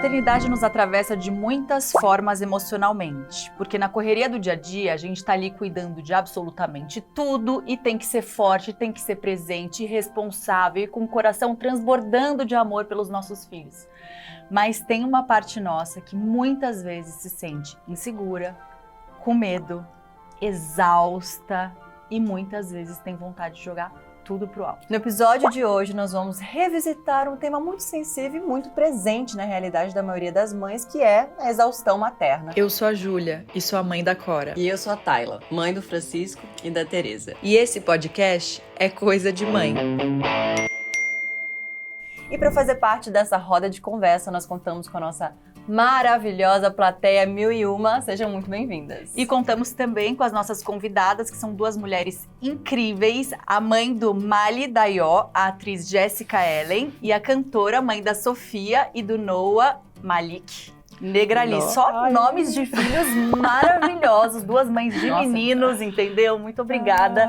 maternidade nos atravessa de muitas formas emocionalmente, porque na correria do dia a dia a gente tá ali cuidando de absolutamente tudo e tem que ser forte, tem que ser presente, responsável e com o coração transbordando de amor pelos nossos filhos. Mas tem uma parte nossa que muitas vezes se sente insegura, com medo, exausta e muitas vezes tem vontade de jogar tudo pro alto. No episódio de hoje, nós vamos revisitar um tema muito sensível e muito presente na realidade da maioria das mães, que é a exaustão materna. Eu sou a Júlia e sou a mãe da Cora. E eu sou a Tayla, mãe do Francisco e da Tereza. E esse podcast é Coisa de Mãe. E para fazer parte dessa roda de conversa, nós contamos com a nossa maravilhosa plateia 1001. Sejam muito bem-vindas. E contamos também com as nossas convidadas, que são duas mulheres incríveis. A mãe do Mali Dayó, a atriz Jessica Ellen, e a cantora, mãe da Sofia e do Noah Malik. Negrali, só nomes de filhos maravilhosos, duas mães de meninos, entendeu? Muito obrigada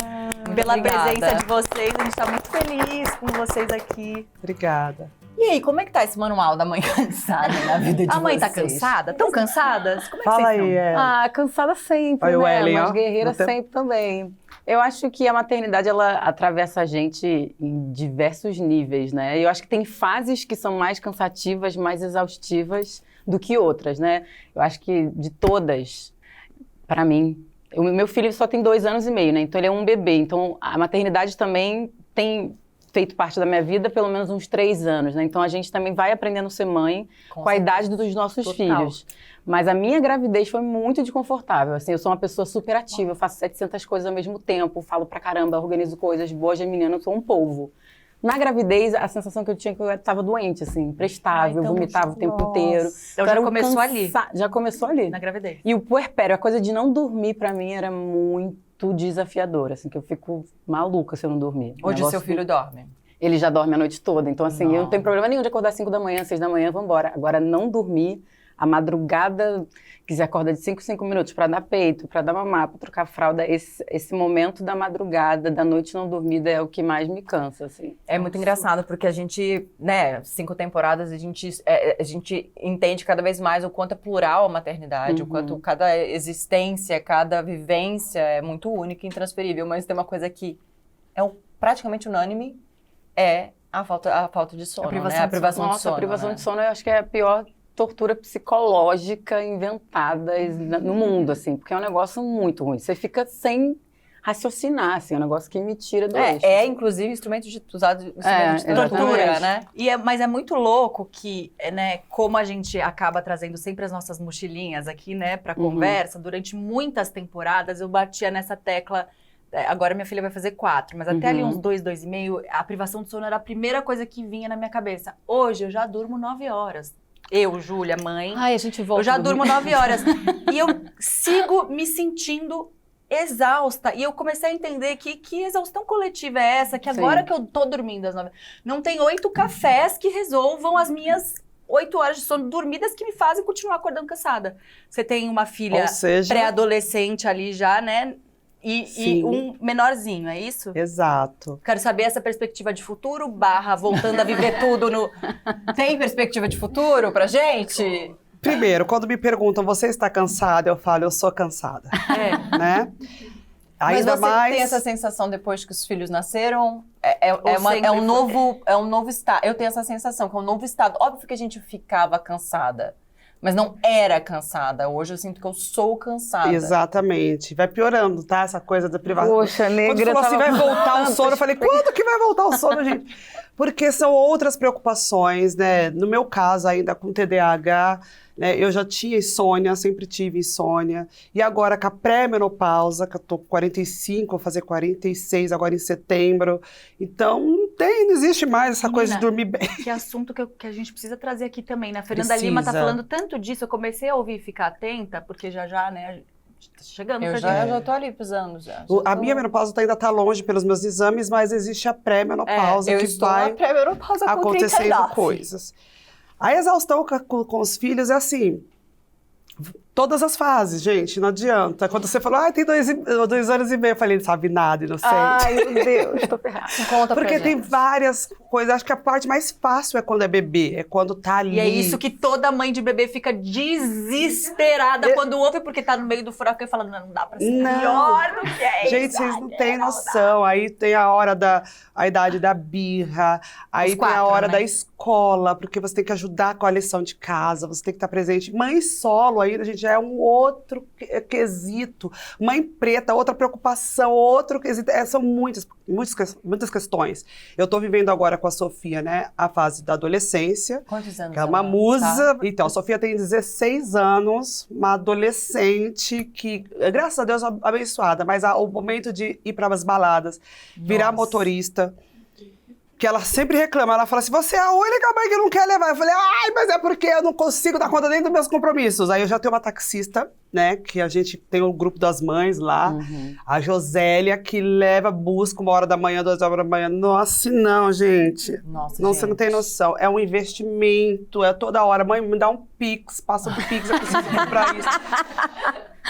pela presença de vocês, a gente tá muito feliz com vocês aqui. Obrigada. E aí, como é que tá esse manual da mãe cansada na vida de vocês? A mãe tá cansada? Tão cansadas? Como é que Fala vocês aí, estão? Cansada sempre, Olha o né? Ellen, Mas ó. guerreira sempre também. Eu acho que a maternidade, ela atravessa a gente em diversos níveis, né? Eu acho que tem fases que são mais cansativas, mais exaustivas do que outras, né? Eu acho que de todas, para mim, o meu filho só tem 2 anos e meio, né? Então ele é um bebê. Então a maternidade também tem feito parte da minha vida pelo menos uns 3 anos, né? Então a gente também vai aprendendo a ser mãe com a idade dos nossos filhos. Mas a minha gravidez foi muito desconfortável, assim, eu sou uma pessoa super ativa, eu faço 700 coisas ao mesmo tempo, falo pra caramba, organizo coisas boas, geminiana, eu sou um polvo. Na gravidez, a sensação que eu tinha é que eu estava doente, assim, imprestável, vomitava o tempo inteiro. Então já começou ali? Já começou ali. Na gravidez. E o puerpério, a coisa de não dormir pra mim era muito desafiadora, assim, que eu fico maluca se eu não dormir. Hoje o seu filho dorme? Ele já dorme a noite toda, então assim, eu não tenho problema nenhum de acordar 5 da manhã, 6 da manhã, vambora. Agora, não dormir, a madrugada, que se acorda de 5 minutos pra dar peito, pra dar mamar, pra trocar fralda, esse momento da madrugada, da noite não dormida é o que mais me cansa, assim. É muito engraçado, porque a gente, né, 5 temporadas, a gente entende cada vez mais o quanto é plural a maternidade, o quanto cada existência, cada vivência é muito única e intransferível, mas tem uma coisa que é praticamente unânime, é a falta de sono, a privação de sono. A privação de sono eu acho que é a pior tortura psicológica inventada no mundo, assim, porque é um negócio muito ruim. Você fica sem raciocinar, assim, é um negócio que me tira do eixo. Inclusive, instrumento de tortura, né? Mas é muito louco que, né, como a gente acaba trazendo sempre as nossas mochilinhas aqui, né, pra conversa, durante muitas temporadas eu batia nessa tecla. Agora minha filha vai fazer 4, mas até ali uns 2, 2,5, a privação de sono era a primeira coisa que vinha na minha cabeça. Hoje eu já durmo 9 horas. Eu, Júlia, mãe, a gente volta. Eu já durmo 9 horas. E eu sigo me sentindo exausta. E eu comecei a entender que exaustão coletiva é essa, que agora que eu tô dormindo às 9, não tem 8 cafés que resolvam as minhas 8 horas de sono dormidas que me fazem continuar acordando cansada. Você tem uma filha pré-adolescente ali já, né? E um menorzinho, é isso? Exato. Quero saber essa perspectiva de futuro, voltando a viver tudo no... Tem perspectiva de futuro pra gente? Primeiro, quando me perguntam, você está cansada? Eu falo, eu sou cansada. Né? Mas você tem essa sensação depois que os filhos nasceram? É um novo estado. Eu tenho essa sensação que é um novo estado. Óbvio que a gente ficava cansada. Mas não era cansada. Hoje eu sinto que eu sou cansada. Exatamente. Vai piorando, tá? Essa coisa da privacidade. Poxa, negra. Quando falou assim, vai voltar o sono, eu falei, quando que vai voltar o sono, gente? Porque são outras preocupações, né? No meu caso, ainda com TDAH, né? Eu já tinha insônia, sempre tive insônia. E agora com a pré-menopausa, que eu tô com 45, vou fazer 46 agora em setembro. Então, não existe mais essa coisa de dormir bem. Que assunto que a gente precisa trazer aqui também, né? A Fernanda Lima tá falando tanto disso, eu comecei a ouvir e ficar atenta, porque já, né, tá chegando pra gente. Eu já tô ali pisando, já. A minha menopausa ainda tá longe pelos meus exames, mas existe a pré-menopausa que vai acontecendo coisas. A exaustão com os filhos é assim, Todas as fases, gente, não adianta. Quando você falou, tem 2 anos e meio, eu falei, não sabe nada, inocente. Ai, meu Deus, tô ferrada. Conta Porque pra tem gente. várias coisas. Acho que a parte mais fácil é quando é bebê, é quando tá ali. E é isso que toda mãe de bebê fica desesperada quando ouve, porque tá no meio do furacão e fala, não dá pra ser Não. melhor do que é isso. Gente, vocês não têm noção. Aí tem a idade da birra, aí Os tem a 4, hora né? da escola, porque você tem que ajudar com a lição de casa, você tem que estar presente. Mãe solo ainda, gente, já é um outro quesito. Mãe preta, outra preocupação, outro quesito. São muitas questões. Eu tô vivendo agora com a Sofia, né, a fase da adolescência, Quantos anos que é uma ela musa. tá? Então, a Sofia tem 16 anos, uma adolescente que, graças a Deus, abençoada, mas o momento de ir para as baladas, virar Nossa. motorista, que ela sempre reclama, ela fala assim, você é a única mãe que não quer levar. Eu falei, mas é porque eu não consigo dar conta nem dos meus compromissos. Aí eu já tenho uma taxista, né, que a gente tem o grupo das mães lá, a Josélia, que busca 1h da manhã, 2h da manhã. Nossa, não, gente. Nossa, Não, gente. você não tem noção. É um investimento, é toda hora. Mãe, me dá um Pix, passa um Pix, eu preciso comprar isso.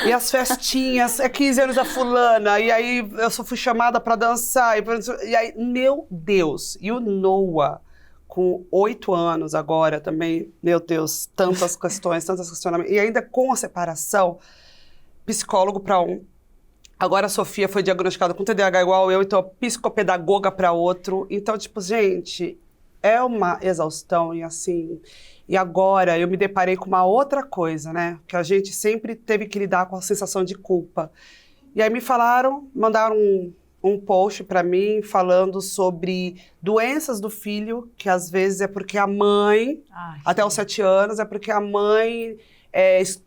E as festinhas, 15 anos da fulana, e aí eu só fui chamada pra dançar, e aí, meu Deus, e o Noah, com 8 anos agora também, meu Deus, tantas questões, tantos questionamentos, e ainda com a separação, psicólogo pra um. Agora a Sofia foi diagnosticada com TDAH igual eu, então psicopedagoga pra outro. Então, tipo, gente, é uma exaustão e assim... E agora eu me deparei com uma outra coisa, né? Que a gente sempre teve que lidar com a sensação de culpa. E aí mandaram um post para mim falando sobre doenças do filho, que às vezes é porque a mãe, até os 7 anos, é porque a mãe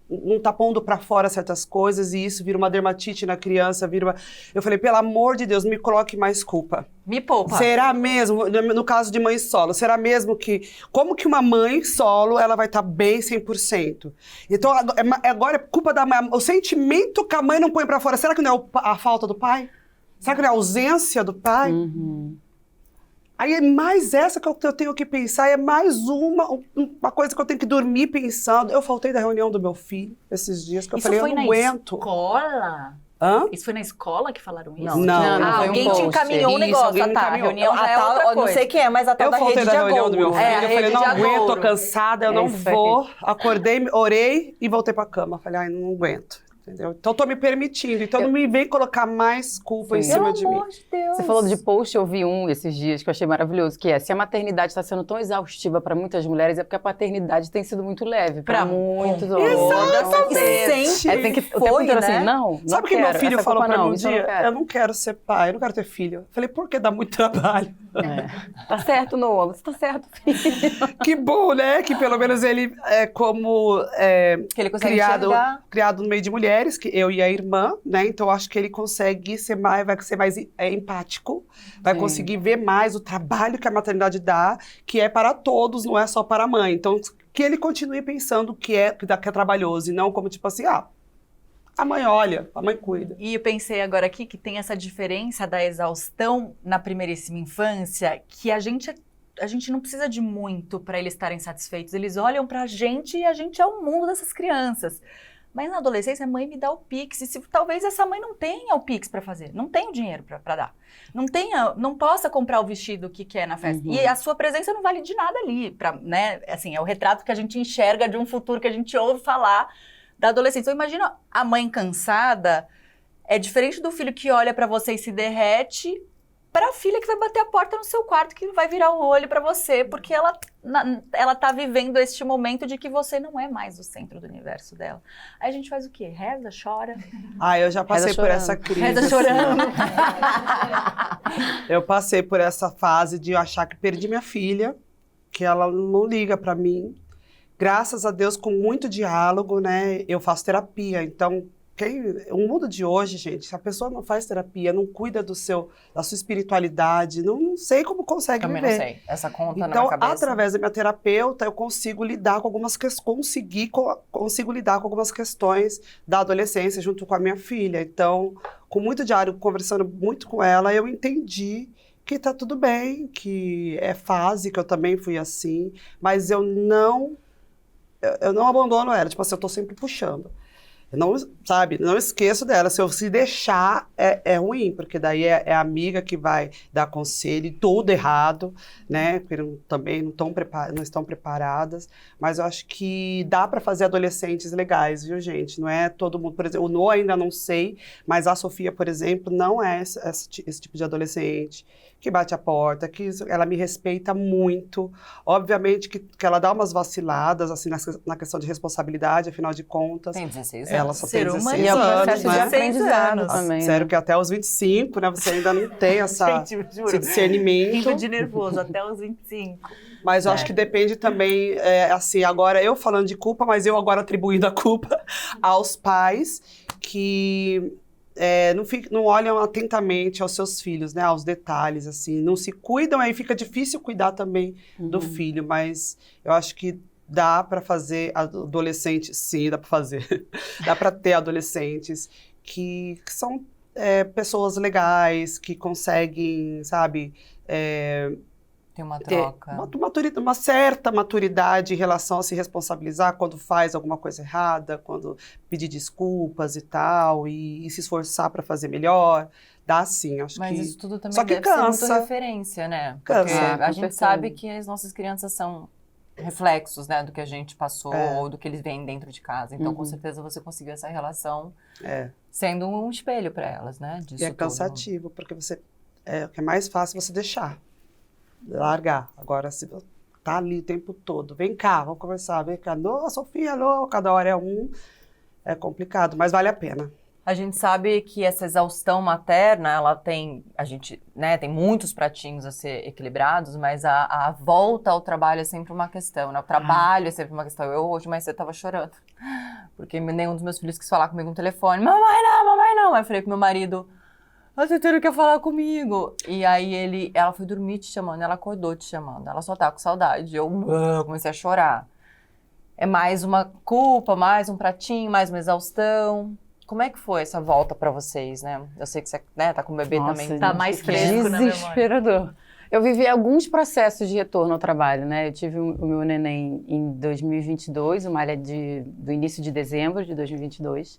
não tá pondo para fora certas coisas e isso vira uma dermatite na criança, Eu falei, pelo amor de Deus, me coloque mais culpa. Me poupa. Será mesmo, no caso de mãe solo, será mesmo como que uma mãe solo, ela vai estar bem 100%? Então, agora é culpa da mãe, o sentimento que a mãe não põe pra fora, será que não é a falta do pai? Será que não é a ausência do pai? Aí é mais essa que eu tenho que pensar, é mais uma coisa que eu tenho que dormir pensando. Eu faltei da reunião do meu filho esses dias, que eu Isso falei, foi eu não na aguento. escola? Hã? Isso foi na escola que falaram isso? Não. foi um alguém te post. encaminhou um Isso, negócio. alguém me A encaminhou. reunião já é tal, outra não coisa. sei quem é, mas a tal Eu da faltei rede da de reunião do meu agouro. filho, É, a eu falei, rede não de aguento, tô agouro. cansada, eu não Isso aí. vou. Acordei, orei e voltei pra cama. Falei, não aguento, entendeu? Então tô me permitindo, então não me vem colocar mais culpa em Sim. cima de mim. de Deus. Você falou de post, eu vi um esses dias que eu achei maravilhoso, que é, se a maternidade está sendo tão exaustiva para muitas mulheres, é porque a paternidade tem sido muito leve para Pra muitos homens. Exatamente. Sempre Tem que o tempo foi, inteiro né? assim, não Sabe o que quero, meu filho essa falou culpa pra mim um isso eu dia? não quero. Eu não quero ser pai, eu não quero ter filho. Eu falei, por que dá muito trabalho? Tá certo, Noah, você tá certo, filho. Que bom, né? Que pelo menos ele é Que ele consegue criado enxergar. no meio de mulheres, que eu e a irmã, né? Então acho que ele consegue vai ser mais empático, vai Sim. conseguir ver mais o trabalho que a maternidade dá, que é para todos, não é só para a mãe. Então que ele continue pensando que é trabalhoso e não como tipo assim, a mãe olha, a mãe cuida. E eu pensei agora aqui que tem essa diferença da exaustão na primeiríssima infância, que a gente não precisa de muito para eles estarem satisfeitos. Eles olham pra gente e a gente é o mundo dessas crianças. Mas na adolescência, a mãe me dá o Pix. E talvez essa mãe não tenha o Pix para fazer, não tenha o dinheiro para dar. Não possa comprar o vestido que quer na festa. E a sua presença não vale de nada ali. Né? Assim, é o retrato que a gente enxerga de um futuro que a gente ouve falar da adolescência. Então, imagina a mãe cansada, é diferente do filho que olha para você e se derrete, para a filha que vai bater a porta no seu quarto, que vai virar o olho para você, porque ela tá vivendo este momento de que você não é mais o centro do universo dela. Aí a gente faz o quê? Reza, chora. Eu já passei Reza por chorando. essa crise. Reza assim. chorando. Eu passei por essa fase de achar que perdi minha filha, que ela não liga pra mim. Graças a Deus, com muito diálogo, né? Eu faço terapia, então o mundo de hoje, gente, se a pessoa não faz terapia, não cuida da sua espiritualidade, não sei como consegue Também viver. não sei. Essa conta na Então, minha cabeça. através da minha terapeuta, eu consigo lidar com algumas consigo lidar com algumas questões da adolescência junto com a minha filha. Então, com muito diálogo, conversando muito com ela, eu entendi que tá tudo bem, que é fase, que eu também fui assim, mas eu não abandono ela, tipo assim, eu tô sempre puxando. Eu não, sabe, não esqueço dela. Se eu se deixar, é ruim, porque daí é a amiga que vai dar conselho, e tudo errado, né? Porque também não estão preparadas. Mas eu acho que dá para fazer adolescentes legais, viu, gente? Não é todo mundo, por exemplo, o Noah ainda não sei, mas a Sofia, por exemplo, não é esse tipo de adolescente que bate a porta, que ela me respeita muito. Obviamente que ela dá umas vaciladas, assim, na questão de responsabilidade, afinal de contas. Tem 16 anos. Ela só tem Ser humano. 16 E é um anos, processo de né? aprendizado também. Sério né? que até os 25, né, você ainda não tem Gente, eu juro. esse discernimento. Rindo de nervoso até os 25. Mas eu acho que depende também, assim, agora eu falando de culpa, mas eu agora atribuindo a culpa aos pais que não olham atentamente aos seus filhos, né, aos detalhes, assim, não se cuidam, aí fica difícil cuidar também do filho, mas eu acho que dá para fazer adolescente, sim, dá para fazer, dá para ter adolescentes que são pessoas legais, que conseguem, sabe, Tem uma ter troca. uma certa maturidade em relação a se responsabilizar quando faz alguma coisa errada, quando pedir desculpas e tal, e se esforçar para fazer melhor. Dá sim, acho Mas que... isso tudo também Só que deve ser cansa. muito referência, né? Cansa. Porque Com a gente certeza. sabe que as nossas crianças são reflexos, né, do que a gente passou É. ou do que eles veem dentro de casa. Então, com Uhum. certeza, você conseguiu essa relação É, sendo um espelho para elas, né? Disso e é tudo. cansativo, porque o que é mais fácil você deixar, largar. Agora, se você tá ali o tempo todo, vem cá, vamos conversar, vem cá, não, Sofia, não, cada hora é complicado, mas vale a pena. A gente sabe que essa exaustão materna, ela tem, a gente, né, tem muitos pratinhos a ser equilibrados, mas a volta ao trabalho é sempre uma questão, né? O trabalho é sempre uma questão. Eu hoje mais cedo tava chorando, porque nenhum dos meus filhos quis falar comigo no telefone. Mamãe não! Aí eu falei pro meu marido, a Tetero quer falar comigo. E aí ela foi dormir te chamando, ela acordou te chamando, ela só tá com saudade. Eu comecei a chorar. É mais uma culpa, mais um pratinho, mais uma exaustão. Como é que foi essa volta pra vocês, né? Eu sei que você, né, tá com o bebê Nossa, também. Tá mais pequeno. fresco na memória. Desesperador. Eu vivi alguns processos de retorno ao trabalho, né? Eu tive o meu neném em 2022, uma área do início de dezembro de 2022.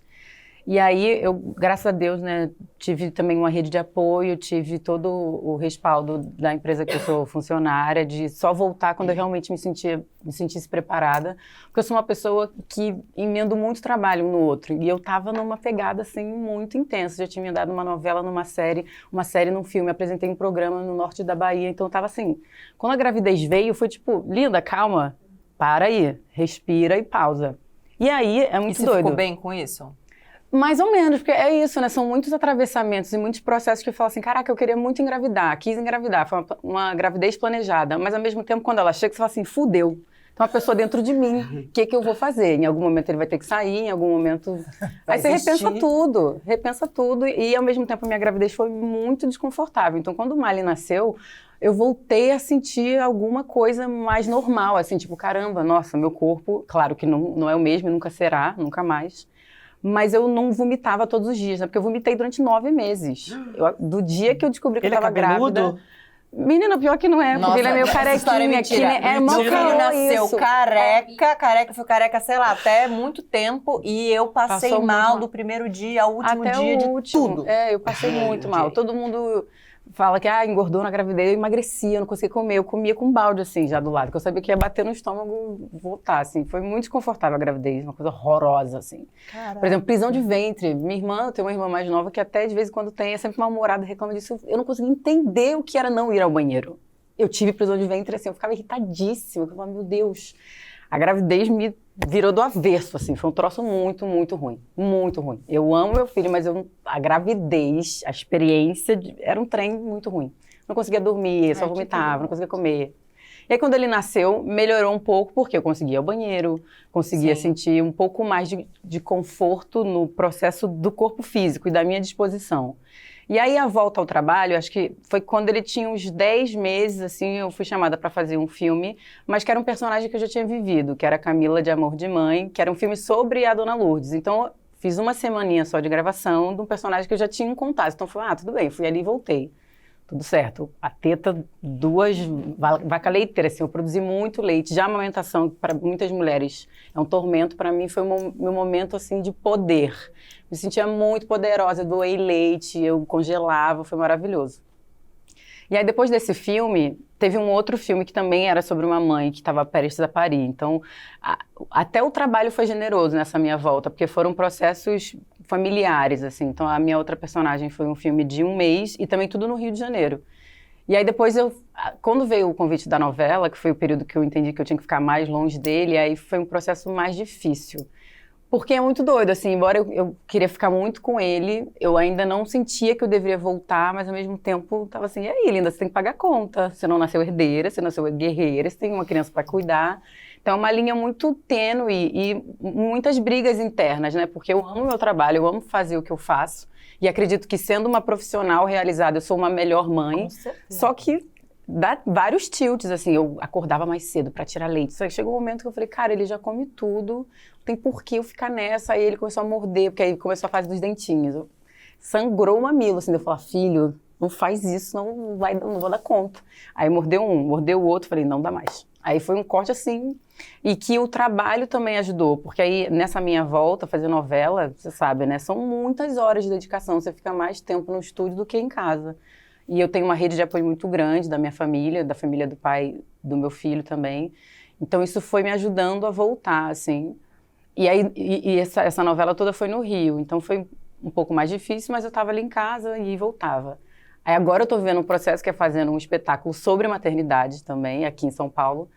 E aí, eu, graças a Deus, né, tive também uma rede de apoio, tive todo o respaldo da empresa que eu sou funcionária, de só voltar quando eu realmente me sentisse preparada. Porque eu sou uma pessoa que emendo muito trabalho um no outro. E eu tava numa pegada, assim, muito intensa. Já tinha emendado uma novela numa série, uma série num filme, apresentei um programa no norte da Bahia. Então, eu tava assim... Quando a gravidez veio, foi tipo, linda, calma, para aí, respira e pausa. E aí, é muito E você doido. ficou bem com isso? Mais ou menos, porque é isso, né? São muitos atravessamentos e muitos processos que eu falo assim, caraca, eu queria muito engravidar, quis engravidar, foi uma gravidez planejada, mas ao mesmo tempo, quando ela chega, você fala assim, fudeu. Tem uma pessoa dentro de mim, o que eu vou fazer? Em algum momento ele vai ter que sair, em algum momento... Aí você repensa tudo, e ao mesmo tempo a minha gravidez foi muito desconfortável. Então, quando o Mali nasceu, eu voltei a sentir alguma coisa mais normal, assim, tipo, caramba, nossa, meu corpo, claro que não é o mesmo, nunca será, nunca mais. Mas eu não vomitava todos os dias, né? Porque eu vomitei durante 9 meses. Do dia que eu descobri que Ele eu tava grávida... Menina, pior que não é, porque ele é meio carequinha. Que é Meu filho nasceu isso. careca, foi careca, sei lá, até muito tempo. E eu passei Passou mal muito do primeiro dia ao último Até dia o de último. tudo. Eu passei muito mal. Todo mundo fala que engordou na gravidez, eu emagrecia, eu não conseguia comer. Eu comia com um balde, assim, já do lado, que eu sabia que ia bater no estômago, voltar, assim. Foi muito desconfortável a gravidez, uma coisa horrorosa, assim. Caramba. Por exemplo, prisão de ventre. Minha irmã, eu tenho uma irmã mais nova que até de vez em quando tem, é sempre mal-humorada, reclama disso. Eu não conseguia entender o que era não ir ao banheiro. Eu tive prisão de ventre, assim, eu ficava irritadíssima. Eu falava, meu Deus, a gravidez me virou do avesso, assim. Foi um troço muito, muito ruim. Muito ruim. Eu amo meu filho, mas a gravidez, a experiência, era um trem muito ruim. Não conseguia dormir, só vomitava, não conseguia comer. E aí, quando ele nasceu, melhorou um pouco, porque eu conseguia ir ao banheiro, conseguia sentir um pouco mais de conforto no processo do corpo físico e da minha disposição. E aí, a volta ao trabalho, acho que foi quando ele tinha uns 10 meses, assim, eu fui chamada para fazer um filme, mas que era um personagem que eu já tinha vivido, que era Camila de Amor de Mãe, que era um filme sobre a Dona Lourdes. Então, fiz uma semaninha só de gravação de um personagem que eu já tinha um contato. Então, tudo bem, fui ali e voltei. tudo certo. A teta, 2 vaca leiteira, assim, eu produzi muito leite. Já a amamentação, para muitas mulheres, é um tormento. Para mim, foi meu momento, assim, de poder. Me sentia muito poderosa, eu doei leite, eu congelava, foi maravilhoso. E aí, depois desse filme, teve um outro filme que também era sobre uma mãe que estava prestes a parir. Então, até o trabalho foi generoso nessa minha volta, porque foram processos familiares, assim. Então, a minha outra personagem foi um filme de 1 mês e também tudo no Rio de Janeiro. E aí, depois quando veio o convite da novela, que foi o período que eu entendi que eu tinha que ficar mais longe dele, aí foi um processo mais difícil. Porque é muito doido, assim, embora eu queria ficar muito com ele, eu ainda não sentia que eu deveria voltar, mas ao mesmo tempo tava assim, e aí, linda, você tem que pagar conta, você não nasceu herdeira, você nasceu guerreira, você tem uma criança para cuidar. Então é uma linha muito tênue e muitas brigas internas, né? Porque eu amo o meu trabalho, eu amo fazer o que eu faço, e acredito que sendo uma profissional realizada, eu sou uma melhor mãe, Com certeza. só que dá vários tilts, assim, eu acordava mais cedo para tirar leite, só que chegou um momento que eu falei, cara, ele já come tudo, não tem por que eu ficar nessa. Aí ele começou a morder, porque aí começou a fase dos dentinhos. Sangrou o mamilo, assim, eu falei, filho, não faz isso, não vou dar conta. Aí mordeu um, mordeu o outro, falei, não dá mais. Aí foi um corte assim, e que o trabalho também ajudou, porque aí nessa minha volta, fazer novela, você sabe, né, são muitas horas de dedicação, você fica mais tempo no estúdio do que em casa. E eu tenho uma rede de apoio muito grande da minha família, da família do pai do meu filho também. Então isso foi me ajudando a voltar, assim. E aí essa novela toda foi no Rio, então foi um pouco mais difícil, mas eu estava ali em casa e voltava. Aí agora eu estou vivendo um processo que é fazendo um espetáculo sobre maternidade também, aqui em São Paulo.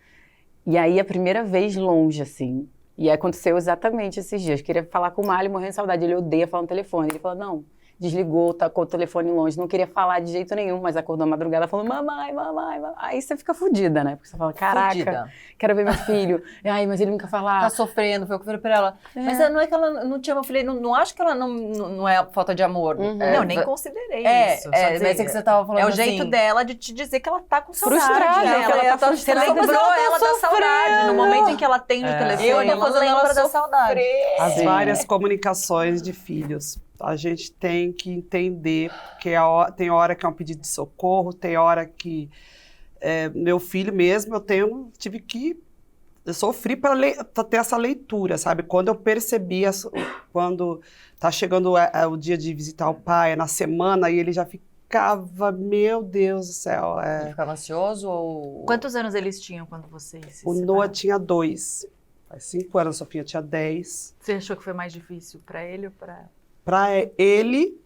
E aí a primeira vez longe, assim. E aconteceu exatamente esses dias. Queria falar com o Mário, morrendo de saudade. Ele odeia falar no telefone. Ele falou, não, desligou, tá com o telefone longe, não queria falar de jeito nenhum, mas acordou à madrugada falando, mamãe, mamãe, mamãe. Aí você fica fudida, né? Porque você fala, caraca, Fudida. quero ver meu filho. Ai, mas ele nunca fala. Tá sofrendo, foi o que eu falei pra ela. Mas não é que ela não te ama, eu falei, não acho que ela não é falta de amor. Uhum. Não, nem considerei isso. Só Mas dizer, é que você tava falando é o assim, jeito dela de te dizer que ela tá com saudade. Frustrada, né? que ela tá Você frustrada. lembrou Mas ela tá ela da saudade. No momento em que ela tem o telefone, eu tô ela fazendo ela lembra da sofrer. saudade. As Sim. várias comunicações de filhos. A gente tem que entender que tem hora que é um pedido de socorro, tem hora que meu filho mesmo, eu sofri para ter essa leitura, sabe? Quando eu percebi, quando tá chegando o dia de visitar o pai, na semana, e ele já ficava, meu Deus do céu. Ele ficava ansioso ou... Quantos anos eles tinham quando vocês se O separaram? Noah tinha 2, faz 5 anos, a Sofia tinha 10. Você achou que foi mais difícil pra ele ou pra... Para ele,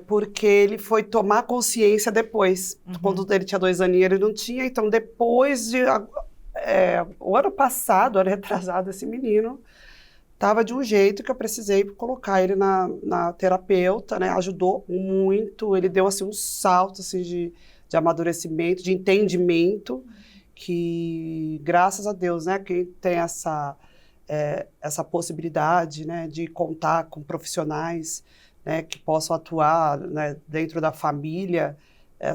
porque ele foi tomar consciência depois. Quando ele tinha 2 aninhos, ele não tinha. Então, depois de... o ano passado, ano retrasado, esse menino estava de um jeito que eu precisei colocar ele na terapeuta, né? Ajudou muito. Ele deu, assim, um salto, assim, de amadurecimento, de entendimento, que, graças a Deus, né? Quem tem essa possibilidade, né, de contar com profissionais, né, que possam atuar, né, dentro da família,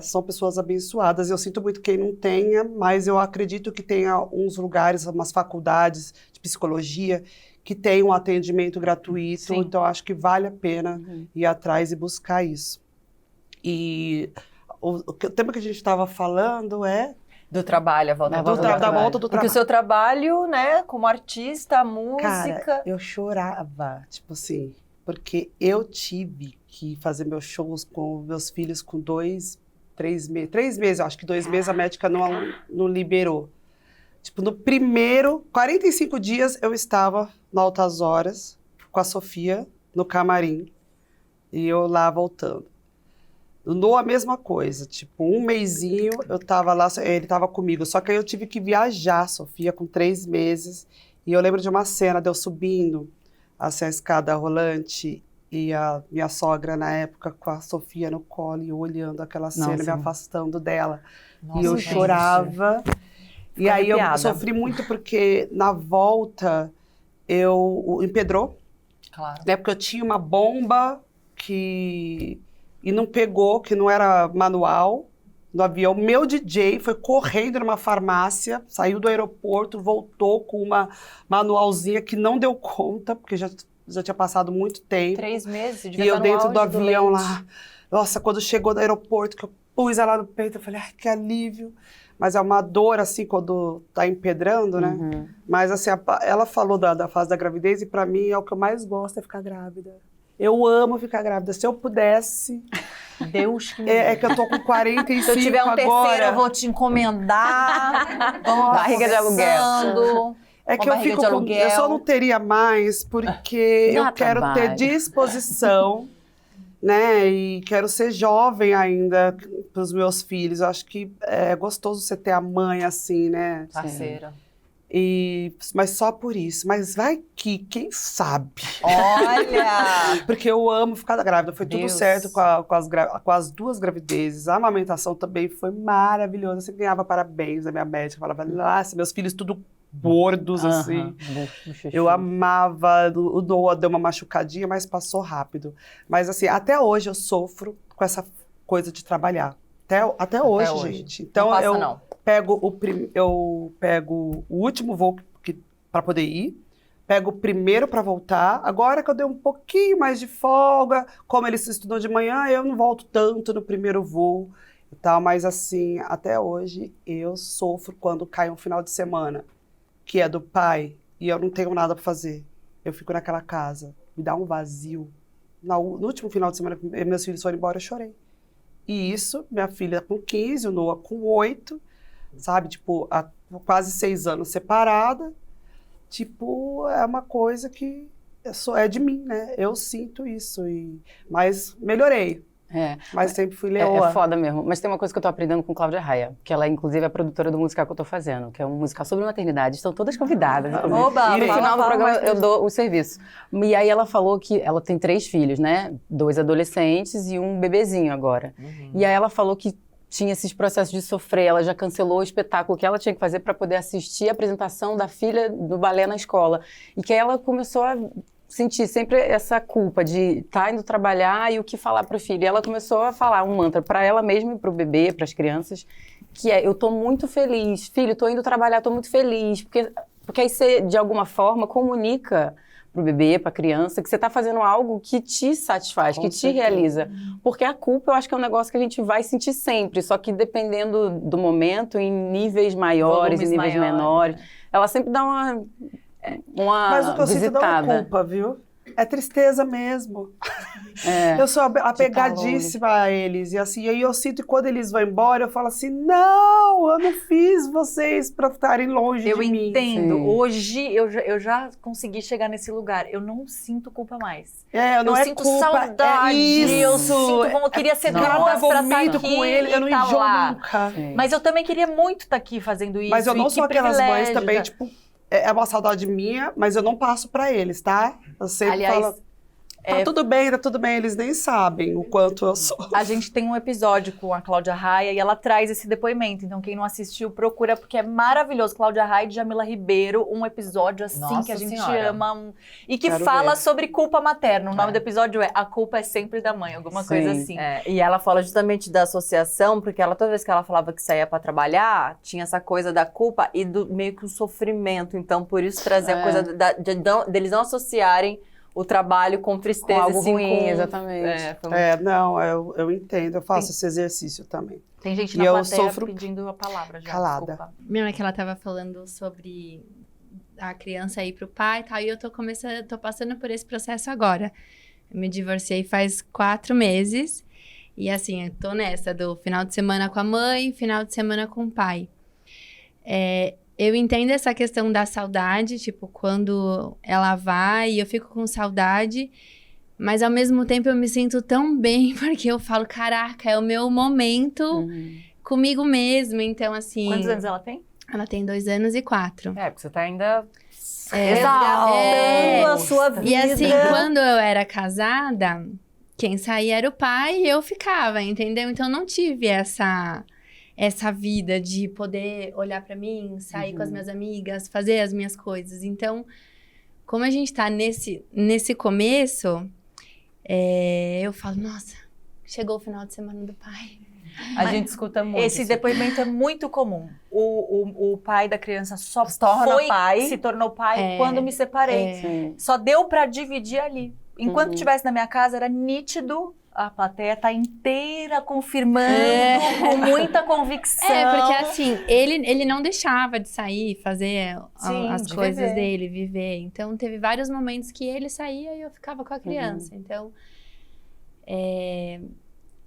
são pessoas abençoadas. Eu sinto muito quem não tenha, mas eu acredito que tenha uns lugares, umas faculdades de psicologia que tem um atendimento gratuito. Sim. Então acho que vale a pena ir atrás e buscar isso. E o tema que a gente estava falando Do trabalho, a volta Da do volta do trabalho. da volta do Porque o trabalho. seu trabalho, né, como artista, música... Cara, eu chorava, tipo assim, porque eu tive que fazer meus shows com meus filhos com 2, 3 meses. 3 meses, eu acho que 2 meses a médica não liberou. Tipo, no primeiro, 45 dias, eu estava no Altas Horas com a Sofia no camarim e eu lá voltando. A mesma coisa, tipo, 1 mesinho eu tava lá, ele tava comigo, só que aí eu tive que viajar, Sofia, com 3 meses, e eu lembro de uma cena de eu subindo assim, a escada rolante e a minha sogra na época com a Sofia no colo e eu olhando aquela cena, Nossa. me afastando dela, Nossa, e eu gente. chorava, e aí eu arrepiada. sofri muito porque na volta eu empedrou, Claro. né, porque eu tinha uma bomba e não pegou, que não era manual, no avião. Meu DJ foi correndo numa farmácia, saiu do aeroporto, voltou com uma manualzinha que não deu conta, porque já tinha passado muito tempo. 3 meses, você devia E eu estar no dentro do auge avião leite. lá, Nossa, quando chegou do aeroporto, que eu pus ela no peito, eu falei, ai, que alívio. Mas é uma dor, assim, quando tá empedrando, né? Uhum. Mas, assim, ela falou da fase da gravidez e pra mim é o que eu mais gosto, é ficar grávida. Eu amo ficar grávida. Se eu pudesse... Deus que me É que eu tô com 45 Se eu tiver um terceiro, agora. eu vou te encomendar. Vamos Barriga de aluguel. conversando. É que Uma eu barriga fico de com... aluguel. Eu só não teria mais porque Dá eu quero ter trabalho. disposição, né? E quero ser jovem ainda pros meus filhos. Eu acho que é gostoso você ter a mãe assim, né? Parceira. Mas só por isso. Mas vai que, quem sabe? Olha! Porque eu amo ficar grávida. Foi tudo Deus. certo com as 2 gravidezes. A amamentação também foi maravilhosa. Você ganhava parabéns da minha médica. Falava, nossa, meus filhos tudo gordos, assim. Eu amava. O Noah deu uma machucadinha, mas passou rápido. Mas, assim, até hoje eu sofro com essa coisa de trabalhar. Até hoje, gente. Então, não passa, eu não. pego o último voo para poder ir. Pego o primeiro para voltar. Agora que eu dei um pouquinho mais de folga, como eles estudam de manhã, eu não volto tanto no primeiro voo e tal. Mas assim, até hoje eu sofro quando cai um final de semana, que é do pai, e eu não tenho nada para fazer. Eu fico naquela casa, me dá um vazio. No último final de semana que meus filhos foram embora, eu chorei. E isso, minha filha com 15, o Noah com 8, sabe? Tipo, há quase 6 anos separada. Tipo, é uma coisa que é de mim, né? Eu sinto isso. Mas melhorei. Mas sempre fui leoa. É foda mesmo. Mas tem uma coisa que eu tô aprendendo com Cláudia Raia, que ela, inclusive, é a produtora do musical que eu tô fazendo, que é um musical sobre maternidade. Estão todas convidadas. Oba, E no fala, final do fala programa mais eu dou o serviço. E aí ela falou que ela tem 3 filhos, né? 2 adolescentes e um bebezinho agora. E aí ela falou que tinha esses processos de sofrer, ela já cancelou o espetáculo que ela tinha que fazer para poder assistir a apresentação da filha do balé na escola. E que aí ela começou a sentir sempre essa culpa de estar indo trabalhar e o que falar para o filho. E ela começou a falar um mantra para ela mesma e para o bebê, para as crianças, que é: eu tô muito feliz, filho, tô indo trabalhar, tô muito feliz, porque aí você, de alguma forma, comunica pro bebê, pra criança, que você tá fazendo algo que te satisfaz, que te realiza. Porque a culpa, eu acho que é um negócio que a gente vai sentir sempre, só que dependendo do momento, em níveis maiores, em níveis menores, ela sempre dá uma Mas o que eu sinto não é visitada. culpa, viu? É tristeza mesmo. Eu sou apegadíssima a eles. E assim, aí eu sinto que quando eles vão embora, eu falo assim, não, eu não fiz vocês pra estarem longe Eu de mim. entendo. Sim. Hoje eu já consegui chegar nesse lugar. Eu não sinto culpa mais. Não eu é sinto culpa, saudade. é isso. Eu sinto como eu queria ser Cada duas pra estar vomito aqui com ele, eu não e tá enjoo lá. nunca. Sim. Mas eu também queria muito estar aqui fazendo isso. Mas eu não e sou que aquelas mães privilégio, também, tá? tipo, é uma saudade minha, mas eu não passo pra eles, tá? Eu sempre Aliás, falo, tá tudo bem, eles nem sabem o quanto eu sou. a gente tem um episódio com a Cláudia Raia e ela traz esse depoimento. Então, quem não assistiu, procura, porque é maravilhoso. Cláudia Raia e Djamila Ribeiro, um episódio assim Nossa que a gente Senhora. ama. E que Quero fala ver. sobre culpa materna. O nome do episódio é A Culpa é Sempre da Mãe, alguma Sim. coisa assim. E ela fala justamente da associação, porque ela, toda vez que ela falava que saía pra trabalhar, tinha essa coisa da culpa e do meio que o sofrimento. Então, por isso trazer a coisa deles não associarem o trabalho com tristeza. Com algo assim, ruim, exatamente. Não, eu entendo, eu faço esse exercício também. Tem gente E na eu plateia sofro pedindo a palavra já. calada. Desculpa. Mesmo que ela tava falando sobre a criança ir pro pai e tal, e eu tô passando por esse processo agora. Eu me divorciei faz 4 meses, e assim, eu tô nessa do final de semana com a mãe, final de semana com o pai. Eu entendo essa questão da saudade, tipo, quando ela vai e eu fico com saudade, mas ao mesmo tempo eu me sinto tão bem, porque eu falo, caraca, é o meu momento comigo mesmo, então assim... Quantos anos ela tem? Ela tem 2 anos e 4. Porque você tá ainda É. a sua vida. E assim, quando eu era casada, quem saía era o pai e eu ficava, entendeu? Então eu não tive essa vida de poder olhar pra mim, sair com as minhas amigas, fazer as minhas coisas. Então, como a gente tá nesse começo, eu falo, nossa, chegou o final de semana do pai. A gente escuta muito. Esse isso. depoimento é muito comum. O pai da criança só Se tornou pai quando me separei. Sim. Só deu pra dividir ali. Enquanto estivesse na minha casa, era nítido a plateia tá inteira confirmando com muita convicção. Porque assim, ele não deixava de sair, fazer Sim, as de coisas viver. dele, viver. Então, teve vários momentos que ele saía e eu ficava com a criança. Então,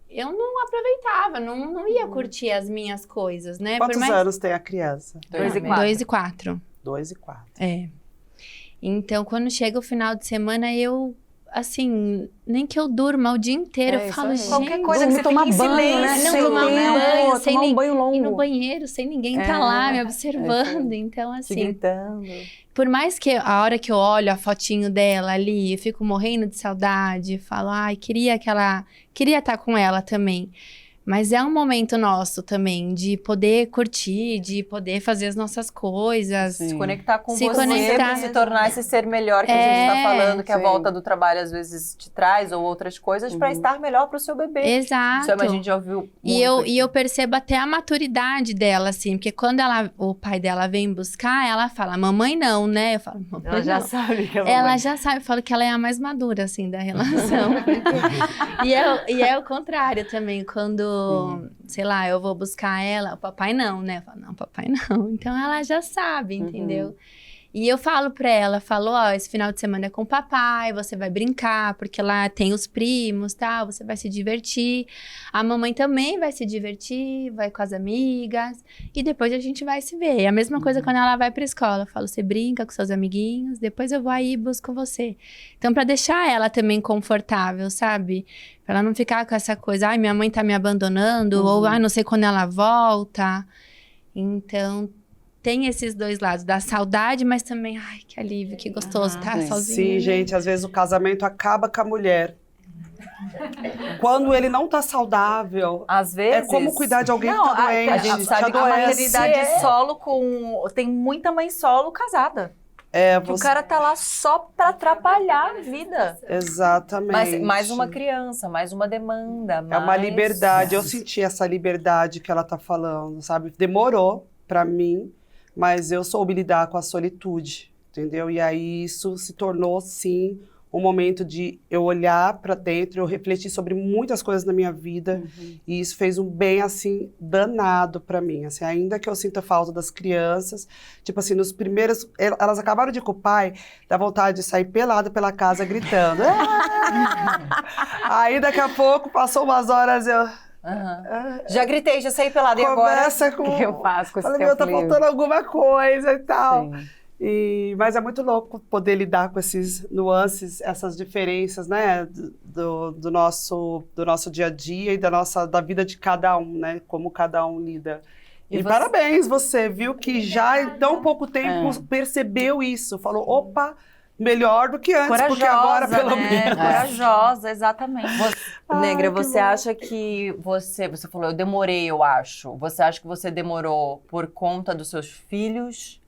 eu não aproveitava, não ia curtir as minhas coisas, né? Quantos anos tem a criança? 2 e 4. 2 e 4. 2 e 4. Então, quando chega o final de semana, eu, assim, nem que eu durma o dia inteiro, eu isso falo, aí. gente... Qualquer coisa que você tomar fique em banho, silêncio, né? Não Sem tomar tempo, banho, sem tomar um nem- banho longo. ir no banheiro sem ninguém tá lá me observando. Então, Te assim, gritando. por mais que a hora que eu olho a fotinho dela ali, eu fico morrendo de saudade, falo, ai, queria estar com ela também. Mas é um momento nosso também, de poder curtir, de poder fazer as nossas coisas. Se conectar com Se você, conectar. pra se tornar esse ser melhor que a gente tá falando, que a sim. volta do trabalho às vezes te traz, ou outras coisas, pra estar melhor pro seu bebê. Exato. Isso a gente já ouviu muito E aqui. eu percebo até a maturidade dela, assim, porque quando o pai dela vem buscar, ela fala, mamãe não, né? Eu falo, mamãe Ela já não. sabe que é Ela já sabe, eu falo que ela é a mais madura, assim, da relação. e é o contrário também, quando, sei lá, eu vou buscar ela, o papai não, né? Eu falo, não, papai não. Então ela já sabe, entendeu? E eu falo pra ela, falo, ó, esse final de semana é com o papai, você vai brincar, porque lá tem os primos, tal, você vai se divertir. A mamãe também vai se divertir, vai com as amigas, e depois a gente vai se ver. É a mesma coisa quando ela vai pra escola. Eu falo, você brinca com seus amiguinhos, depois eu vou aí e busco você. Então, pra deixar ela também confortável, sabe? Pra ela não ficar com essa coisa, ai, minha mãe tá me abandonando, ou, ai, não sei quando ela volta. Então, tem esses dois lados, da saudade, mas também, ai, que alívio, que gostoso estar sozinha. Sim, gente, às vezes o casamento acaba com a mulher. Quando ele não tá saudável, Às vezes... é como cuidar de alguém que tá doente. a gente sabe que a adoece. maternidade solo tem muita mãe solo casada. Que o cara tá lá só pra atrapalhar a vida. Exatamente. Mas mais uma criança, mais uma demanda. É uma liberdade. Eu senti essa liberdade que ela tá falando, sabe? Demorou pra mim, mas eu soube lidar com a solitude, entendeu? E aí isso se tornou, sim, um momento de eu olhar pra dentro, eu refletir sobre muitas coisas na minha vida, e isso fez um bem, assim, danado pra mim, assim, ainda que eu sinta falta das crianças, tipo assim, nos primeiros, elas acabaram de ir com o pai, dá vontade de sair pelada pela casa, gritando. Aí, daqui a pouco, passou umas horas, eu... Já gritei, já saí pelada, e agora? Começa com... O que eu faço com esse Falei, tempo tá livre? faltando alguma coisa e tal. Sim. Mas é muito louco poder lidar com esses nuances, essas diferenças, né, do nosso dia a dia e da vida de cada um, né, como cada um lida. E parabéns, você viu que já em tão pouco tempo percebeu isso, falou, opa, melhor do que antes, Corajosa, porque agora pelo né? menos. Corajosa, exatamente. Negra, que você bom. acha que você falou, eu demorei, eu acho. Você acha que você demorou por conta dos seus filhos?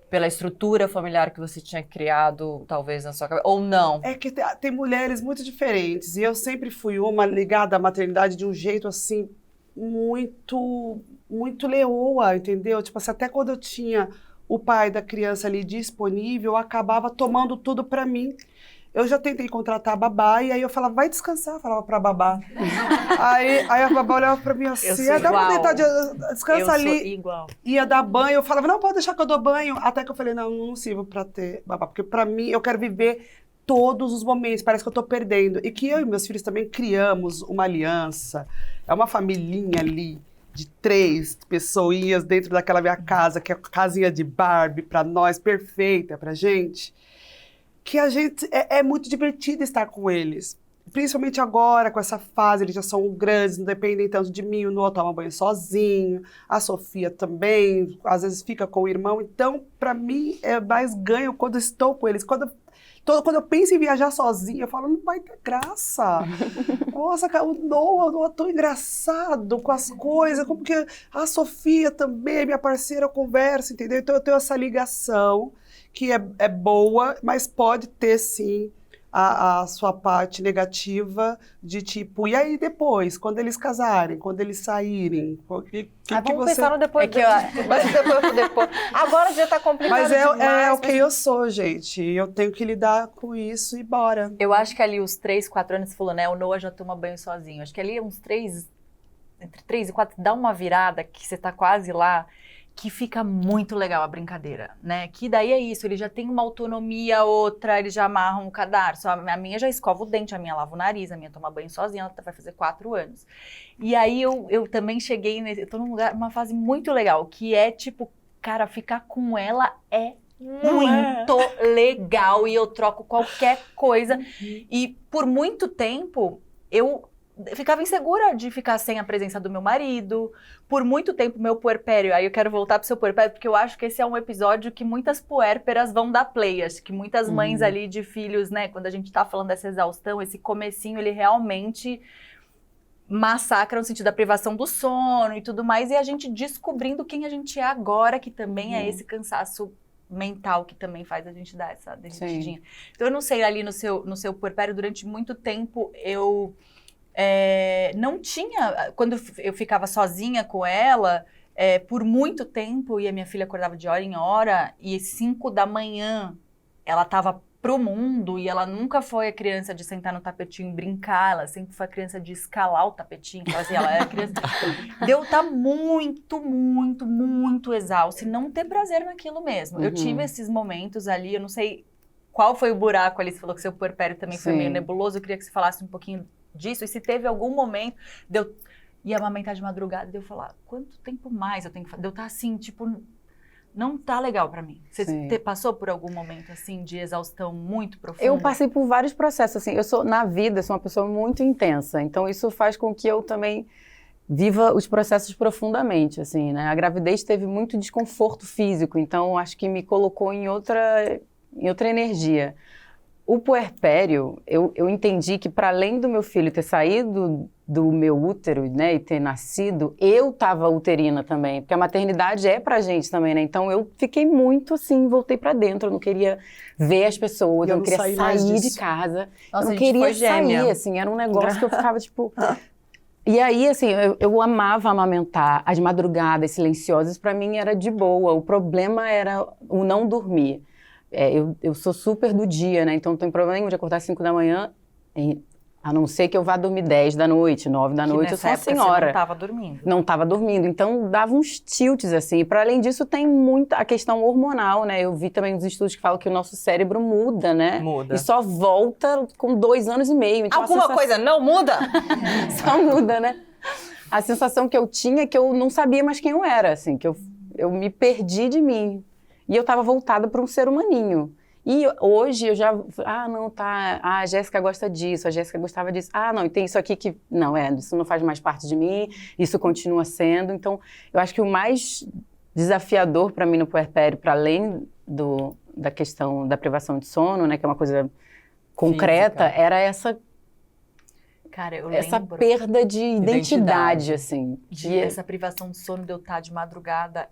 Pela estrutura familiar que você tinha criado, talvez, na sua cabeça? Ou não? É que tem mulheres muito diferentes, e eu sempre fui uma ligada à maternidade de um jeito, assim, muito, muito leoa, entendeu? Tipo assim, até quando eu tinha o pai da criança ali disponível, eu acabava tomando tudo pra mim. Eu já tentei contratar a babá, e aí eu falava, vai descansar, eu falava pra babá. aí a babá olhava pra mim assim, sou dá pra igual. deitar, descansa ali. Igual. Ia dar banho, eu falava, não, pode deixar que eu dou banho. Até que eu falei, não sirvo pra ter babá, porque pra mim, eu quero viver todos os momentos, parece que eu tô perdendo. E que eu e meus filhos também criamos uma aliança, é uma familhinha ali, de 3 pessoinhas dentro daquela minha casa, que é a casinha de Barbie pra nós, perfeita pra gente, que a gente, é muito divertido estar com eles. Principalmente agora, com essa fase, eles já são grandes, não dependem tanto de mim, o Noah toma banho sozinho, a Sofia também, às vezes fica com o irmão. Então, pra mim, é mais ganho quando estou com eles. Quando eu penso em viajar sozinha, eu falo, não vai ter graça. Nossa, o Noah tão engraçado com as coisas, como que a Sofia também, minha parceira, eu converso, entendeu? Então, eu tenho essa ligação que é boa, mas pode ter, sim, a sua parte negativa de tipo, e aí depois, quando eles casarem, quando eles saírem? Vamos pensar no depois. Depois. Agora já tá complicado Mas demais. é o que eu sou, gente. Eu tenho que lidar com isso e bora. Eu acho que ali os 3, 4 anos, você falou, né? O Noah já toma banho sozinho. Acho que ali uns 3, entre 3 e 4, dá uma virada que você tá quase lá, que fica muito legal a brincadeira, né? Que daí é isso, ele já tem uma autonomia, outra, eles já amarram o cadarço. A minha já escova o dente, a minha lava o nariz, a minha toma banho sozinha, ela vai fazer 4 anos. E aí eu também cheguei, eu tô num lugar, uma fase muito legal, que é tipo, cara, ficar com ela é muito legal e eu troco qualquer coisa. E por muito tempo, eu ficava insegura de ficar sem a presença do meu marido. Por muito tempo, meu puerpério, aí eu quero voltar pro seu puerpério, porque eu acho que esse é um episódio que muitas puérperas vão dar play, acho que muitas mães ali de filhos, né, quando a gente tá falando dessa exaustão, esse comecinho, ele realmente massacra no sentido da privação do sono e tudo mais, e a gente descobrindo quem a gente é agora, que também é esse cansaço mental que também faz a gente dar essa derretidinha. Então eu não sei, ali no seu puerpério, durante muito tempo, eu não tinha, quando eu ficava sozinha com ela, por muito tempo, e a minha filha acordava de hora em hora, e 5 da manhã ela tava pro mundo, e ela nunca foi a criança de sentar no tapetinho e brincar, ela sempre foi a criança de escalar o tapetinho, ela era criança. De eu estar muito, muito, muito exausta e não ter prazer naquilo mesmo. Eu tive esses momentos ali, eu não sei qual foi o buraco ali, você falou que seu puerpério também foi meio nebuloso, eu queria que você falasse um pouquinho disso, e se teve algum momento de eu ir amamentar de madrugada, de eu falar, quanto tempo mais eu tenho que fazer? De eu estar assim, tipo, não tá legal pra mim. Você passou por algum momento, assim, de exaustão muito profunda? Eu passei por vários processos, assim, na vida, sou uma pessoa muito intensa, então isso faz com que eu também viva os processos profundamente, assim, né? A gravidez teve muito desconforto físico, então acho que me colocou em outra energia. O puerpério, eu entendi que para além do meu filho ter saído do meu útero, né, e ter nascido, eu estava uterina também, porque a maternidade é pra gente também, né? Então eu fiquei muito assim, voltei para dentro, eu não queria ver as pessoas, eu não queria sair de casa, Nossa, eu não queria gêmea. sair, assim, era um negócio que eu ficava tipo... E aí, assim, eu amava amamentar, as madrugadas silenciosas para mim era de boa, o problema era o não dormir. Eu sou super do dia, né? Então não tem problema nenhum de acordar às 5 da manhã, a não ser que eu vá dormir 10 da noite, 9 da noite, eu sou a senhora. Você não estava dormindo. Não estava dormindo, então dava uns tilts, assim. Para além disso, tem muita a questão hormonal, né? Eu vi também nos estudos que falam que o nosso cérebro muda, né? Muda. E só volta com 2 anos e meio. Então, Alguma coisa não muda? só muda, né? A sensação que eu tinha é que eu não sabia mais quem eu era, assim, que eu me perdi de mim. E eu estava voltada para um ser humaninho. E hoje eu já... não, tá... a Jéssica gosta disso, a Jéssica gostava disso. Não, e tem isso aqui que... Não, isso não faz mais parte de mim, isso continua sendo. Então, eu acho que o mais desafiador para mim no puerpério, para além da questão da privação de sono, né, que é uma coisa concreta, era essa perda de identidade, assim. Essa privação de sono de eu estar de madrugada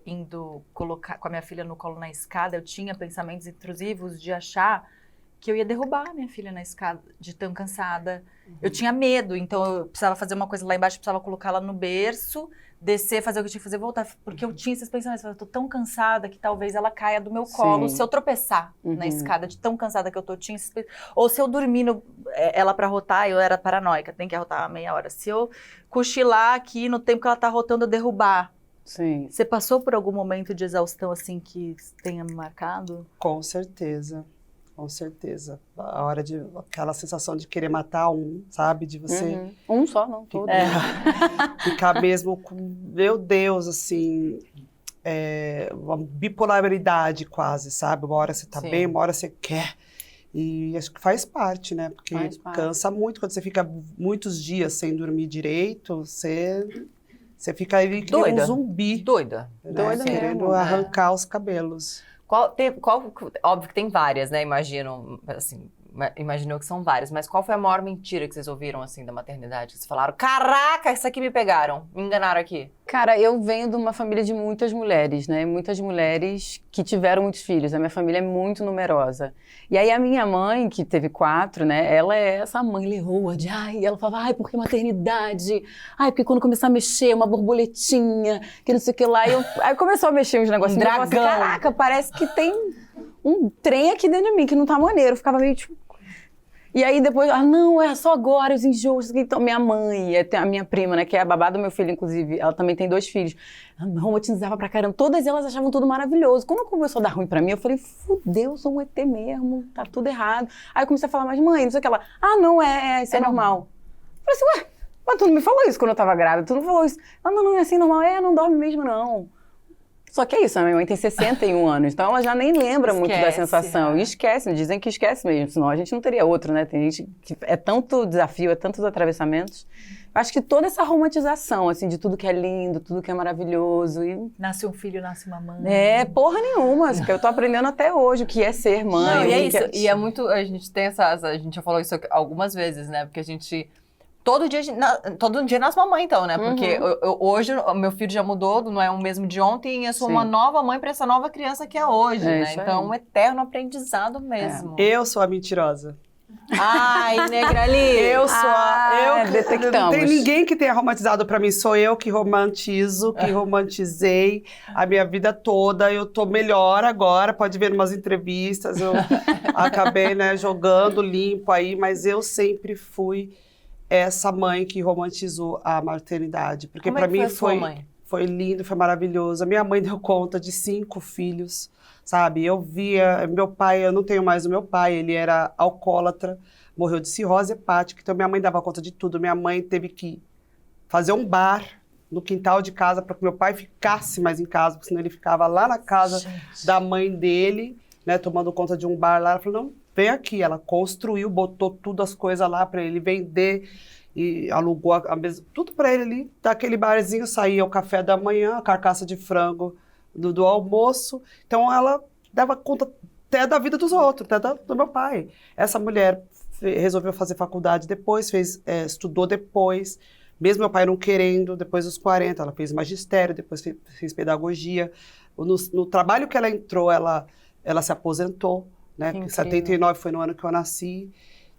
indo colocar com a minha filha no colo na escada, eu tinha pensamentos intrusivos de achar que eu ia derrubar a minha filha na escada, de tão cansada. Eu tinha medo, então eu precisava fazer uma coisa lá embaixo, eu precisava colocá-la no berço, descer, fazer o que eu tinha que fazer, voltar. Porque eu tinha esses pensamentos, eu tô tão cansada que talvez ela caia do meu colo se eu tropeçar na escada, de tão cansada que eu tô. Tinha esses... Ou se eu dormir ela pra rotar, eu era paranoica, tem que arrotar meia hora. Se eu cochilar aqui no tempo que ela tá rotando, eu derrubar. Sim. Você passou por algum momento de exaustão assim que tenha me marcado? Com certeza. Com certeza. A hora aquela sensação de querer matar sabe? De você... Um só, não, todo. Ficar mesmo com, meu Deus, assim, uma bipolaridade quase, sabe? Uma hora você tá bem, uma hora você quer. E acho que faz parte, né? Porque cansa muito. Quando você fica muitos dias sem dormir direito, você fica aí que nem um zumbi. Doida. Né? Doida querendo mesmo, arrancar os cabelos. Óbvio que tem várias, né? Imagino, assim, imaginou que são várias, mas qual foi a maior mentira que vocês ouviram, assim, da maternidade? Que vocês falaram, caraca, isso aqui me pegaram, me enganaram aqui. Cara, eu venho de uma família de muitas mulheres, né? Muitas mulheres que tiveram muitos filhos. A minha família é muito numerosa. E aí a minha mãe, que teve 4, né? Ela é essa mãe leoa de, ela falava, porque maternidade? Porque quando começar a mexer, uma borboletinha, que não sei o que lá. Aí começou a mexer uns negocinhos. Dragão. Assim, caraca, parece que tem um trem aqui dentro de mim, que não tá maneiro. Eu ficava meio tipo... E aí depois, não, é só agora, os enjoos. Então, minha mãe, a minha prima, né, que é a babá do meu filho, inclusive, ela também tem 2 filhos. Ela me romantizava pra caramba. Todas elas achavam tudo maravilhoso. Quando começou a dar ruim pra mim, eu falei, fudeu, eu sou um ET mesmo, tá tudo errado. Aí eu comecei a falar, mas mãe, não sei o que lá. Não, isso é normal. Eu falei assim, mas tu não me falou isso quando eu tava grávida, tu não falou isso. Não, é assim normal. Não dorme mesmo, não. Só que é isso, a minha mãe tem 61 anos, então ela já nem lembra muito da sensação. E esquece, dizem que esquece mesmo, senão a gente não teria outro, né? Tem gente que é tanto desafio, é tantos atravessamentos. Acho que toda essa romantização, assim, de tudo que é lindo, tudo que é maravilhoso. Nasce um filho, nasce uma mãe. Porra nenhuma, que eu tô aprendendo até hoje o que é ser mãe. Não, e é isso, e é muito, a gente tem a gente já falou isso algumas vezes, né? Porque a gente... Todo dia nasce uma mãe, então, né? Porque hoje o meu filho já mudou, não é o mesmo de ontem, e eu sou uma nova mãe para essa nova criança que é hoje, né? Então, um eterno aprendizado mesmo. Eu sou a mentirosa. Ai, Negrali! Eu sou detectamos. Não tem ninguém que tenha romantizado pra mim, sou eu que romantizo, que romantizei a minha vida toda. Eu tô melhor agora, pode ver umas entrevistas, eu acabei, né, jogando limpo aí, mas eu sempre fui essa mãe que romantizou a maternidade. Porque pra mim foi lindo, foi maravilhoso. A minha mãe deu conta de 5 filhos, sabe? Eu via, meu pai, eu não tenho mais o meu pai, ele era alcoólatra, morreu de cirrose hepática, então minha mãe dava conta de tudo. Minha mãe teve que fazer um bar no quintal de casa para que meu pai ficasse mais em casa, porque senão ele ficava lá na casa da mãe dele, né, tomando conta de um bar lá. Ela falou, não, vem aqui. Ela construiu, botou tudo as coisas lá para ele vender e alugou a mesa, tudo para ele ali. Daquele barzinho saía o café da manhã, a carcaça de frango do almoço. Então ela dava conta até da vida dos outros, até do meu pai. Essa mulher resolveu fazer faculdade depois, estudou depois, mesmo meu pai não querendo, depois dos 40, ela fez magistério, depois fez pedagogia. No trabalho que ela entrou, ela se aposentou, né? Porque 79 foi no ano que eu nasci.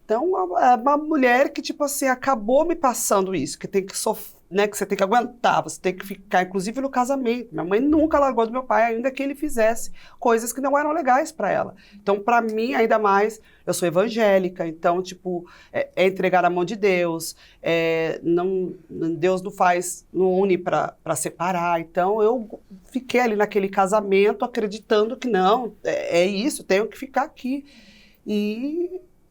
Então, é uma mulher que, tipo assim, acabou me passando isso, que tem que sofrer, né? Que você tem que aguentar, você tem que ficar, inclusive no casamento. Minha mãe nunca largou do meu pai, ainda que ele fizesse coisas que não eram legais para ela. Então, para mim, ainda mais, eu sou evangélica, então, tipo, é entregar na mão de Deus, Deus não une para separar. Então, eu fiquei ali naquele casamento acreditando que não, é isso, tenho que ficar aqui.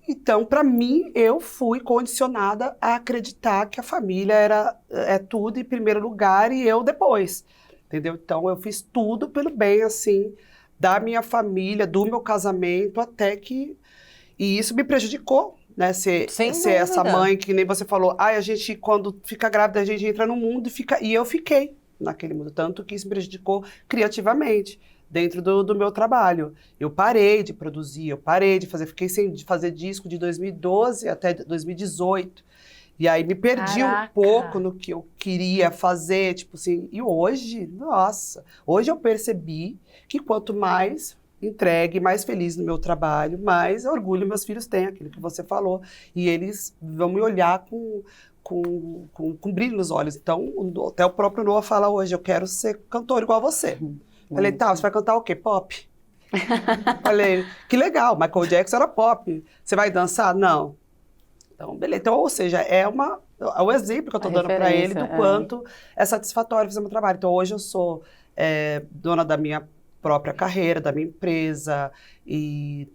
Então, para mim, eu fui condicionada a acreditar que a família é tudo em primeiro lugar e eu depois, entendeu? Então, eu fiz tudo pelo bem, assim, da minha família, do meu casamento, até que... E isso me prejudicou, né? Ser essa mãe que nem você falou. A gente, quando fica grávida, a gente entra no mundo e fica... E eu fiquei naquele mundo, tanto que isso me prejudicou criativamente. Dentro do meu trabalho. Eu parei de produzir, fiquei sem fazer disco de 2012 até 2018. E aí me perdi um pouco no que eu queria fazer, tipo assim, e hoje, nossa, hoje eu percebi que quanto mais entregue, mais feliz no meu trabalho, mais orgulho meus filhos têm, aquilo que você falou. E eles vão me olhar com brilho nos olhos. Então, até o próprio Noah fala hoje, eu quero ser cantor igual a você. Falei, tá, você vai cantar o quê? Pop? Falei, que legal, Michael Jackson era pop. Você vai dançar? Não. Então, beleza. Então, ou seja, é o exemplo que eu tô dando para ele do quanto é satisfatório fazer meu trabalho. Então, hoje eu sou dona da minha própria carreira, da minha empresa, e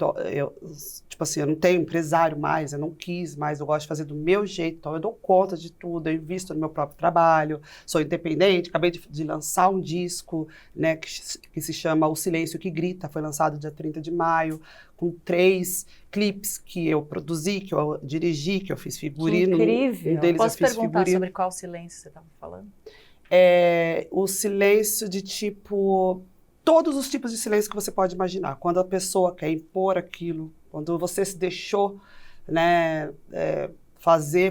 tipo assim, eu não tenho empresário mais, eu não quis mais, eu gosto de fazer do meu jeito, então eu dou conta de tudo, eu invisto no meu próprio trabalho, sou independente, acabei de lançar um disco, né, que se chama O Silêncio que Grita, foi lançado dia 30 de maio, com 3 clipes que eu produzi, que eu dirigi, que eu fiz figurino. Que incrível! Um deles Posso eu fiz perguntar figurino. sobre qual silêncio você estava falando? O silêncio de tipo... Todos os tipos de silêncio que você pode imaginar. Quando a pessoa quer impor aquilo, Quando você se deixou, né,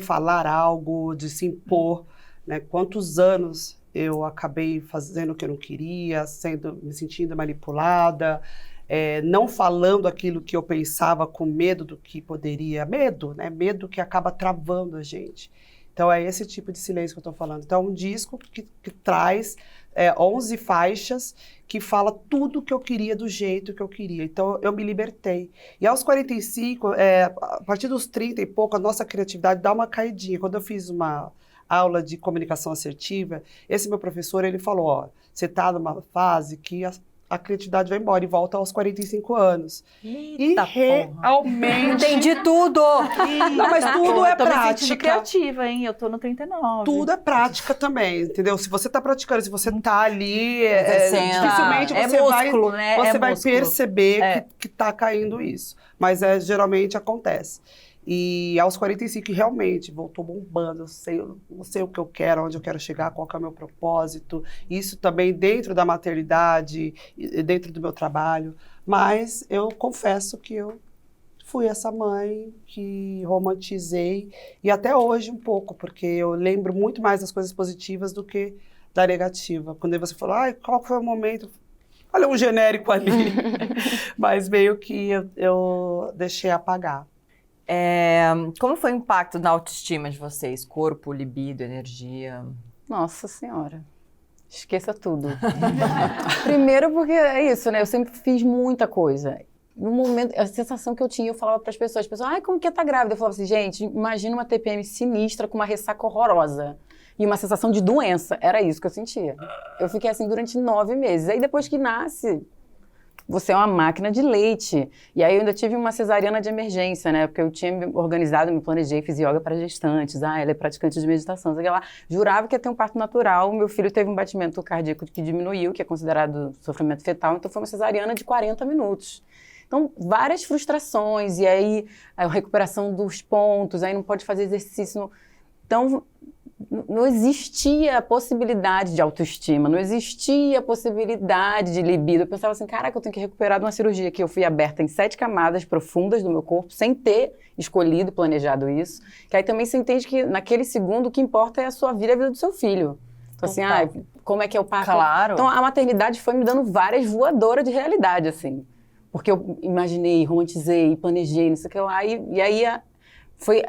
falar algo, de se impor, né? Quantos anos eu acabei fazendo o que eu não queria, me sentindo manipulada, não falando aquilo que eu pensava com medo do que poderia, né? Medo que acaba travando a gente. Então é esse tipo de silêncio que eu estou falando. Então é um disco que traz 11 faixas que fala tudo que eu queria do jeito que eu queria. Então eu me libertei. E aos 45, a partir dos 30 e pouco, a nossa criatividade dá uma caidinha. Quando eu fiz uma aula de comunicação assertiva, esse meu professor, ele falou, ó, você está numa fase que a criatividade vai embora e volta aos 45 anos. Eita, e realmente... Entendi tudo! Não, mas tudo é eu tô me sentindo prática. criativa, hein? Eu tô no 39. Tudo é prática também, entendeu? Se você tá praticando, se você tá ali, Exercendo. dificilmente É você músculo, né? você É vai músculo. perceber que tá caindo isso. Mas geralmente acontece. E aos 45, realmente, voltou bombando. Eu não sei o que eu quero, onde eu quero chegar, qual que é o meu propósito. Isso também dentro da maternidade, dentro do meu trabalho. Mas eu confesso que eu fui essa mãe que romantizei. E até hoje um pouco, porque eu lembro muito mais das coisas positivas do que da negativa. Quando você falou, qual foi o momento... Olha um genérico ali. Mas meio que eu deixei apagar. Como foi o impacto na autoestima de vocês? Corpo, libido, energia? Nossa Senhora. Esqueça tudo. Primeiro porque é isso, né? Eu sempre fiz muita coisa. No momento, a sensação que eu tinha, eu falava para as pessoas, como que tá grávida? Eu falava assim, gente, imagina uma TPM sinistra com uma ressaca horrorosa. E uma sensação de doença. Era isso que eu sentia. Eu fiquei assim durante 9 meses. Aí depois que nasce... Você é uma máquina de leite. E aí eu ainda tive uma cesariana de emergência, né? Porque eu tinha me organizado, me planejei, fiz yoga para gestantes. Ela é praticante de meditação. Sei lá. Jurava que ia ter um parto natural. Meu filho teve um batimento cardíaco que diminuiu, que é considerado sofrimento fetal. Então foi uma cesariana de 40 minutos. Então, várias frustrações. E aí, a recuperação dos pontos. Aí não pode fazer exercício. Então... Não existia a possibilidade de autoestima, não existia a possibilidade de libido. Eu pensava assim, caraca, eu tenho que recuperar de uma cirurgia que eu fui aberta em 7 camadas profundas do meu corpo, sem ter escolhido, planejado isso. Que aí também você entende que naquele segundo o que importa é a sua vida e a vida do seu filho. Então assim, como é que eu parto? Claro. Então a maternidade foi me dando várias voadoras de realidade, assim. Porque eu imaginei, romantizei, planejei, não sei o que lá. E aí foi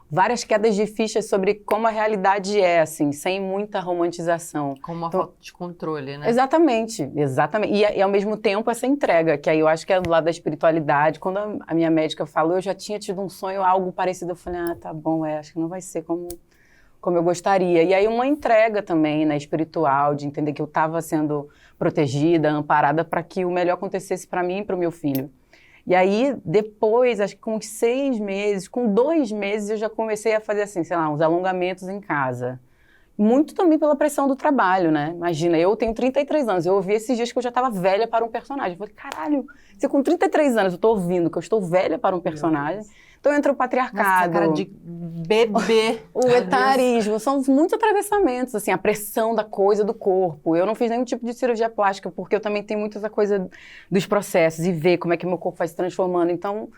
várias quedas de fichas sobre como a realidade é, assim, sem muita romantização. Como uma falta de controle, né? Exatamente, exatamente. E ao mesmo tempo essa entrega, que aí eu acho que é do lado da espiritualidade. Quando a minha médica falou, eu já tinha tido um sonho, algo parecido. Eu falei, tá bom, acho que não vai ser como eu gostaria. E aí uma entrega também, né, espiritual, de entender que eu estava sendo protegida, amparada para que o melhor acontecesse para mim e para o meu filho. E aí, depois, acho que com 6 meses, com 2 meses, eu já comecei a fazer, assim, sei lá, uns alongamentos em casa. Muito também pela pressão do trabalho, né? Imagina, eu tenho 33 anos, eu ouvi esses dias que eu já estava velha para um personagem. Eu falei, caralho, se com 33 anos eu estou ouvindo que eu estou velha para um personagem... Então entra o patriarcado, cara de bebê, o etarismo, são muitos atravessamentos, assim, a pressão da coisa do corpo. Eu não fiz nenhum tipo de cirurgia plástica, porque eu também tenho muito essa coisa dos processos e ver como é que meu corpo vai se transformando. Então,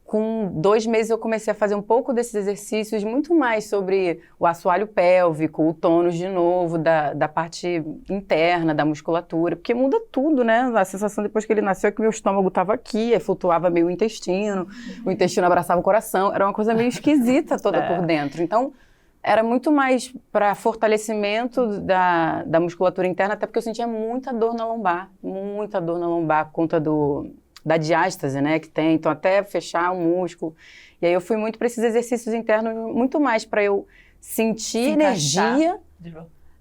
com 2 meses eu comecei a fazer um pouco desses exercícios, muito mais sobre o assoalho pélvico, o tônus de novo, da parte interna, da musculatura, porque muda tudo, né? A sensação depois que ele nasceu é que meu estômago estava aqui, aí flutuava meio o intestino abraçava o coração, era uma coisa meio esquisita toda por dentro. Então, era muito mais para fortalecimento da musculatura interna, até porque eu sentia muita dor na lombar por conta da diástase, né, que tem, então até fechar o músculo. E aí eu fui muito para esses exercícios internos, muito mais para eu sentir energia.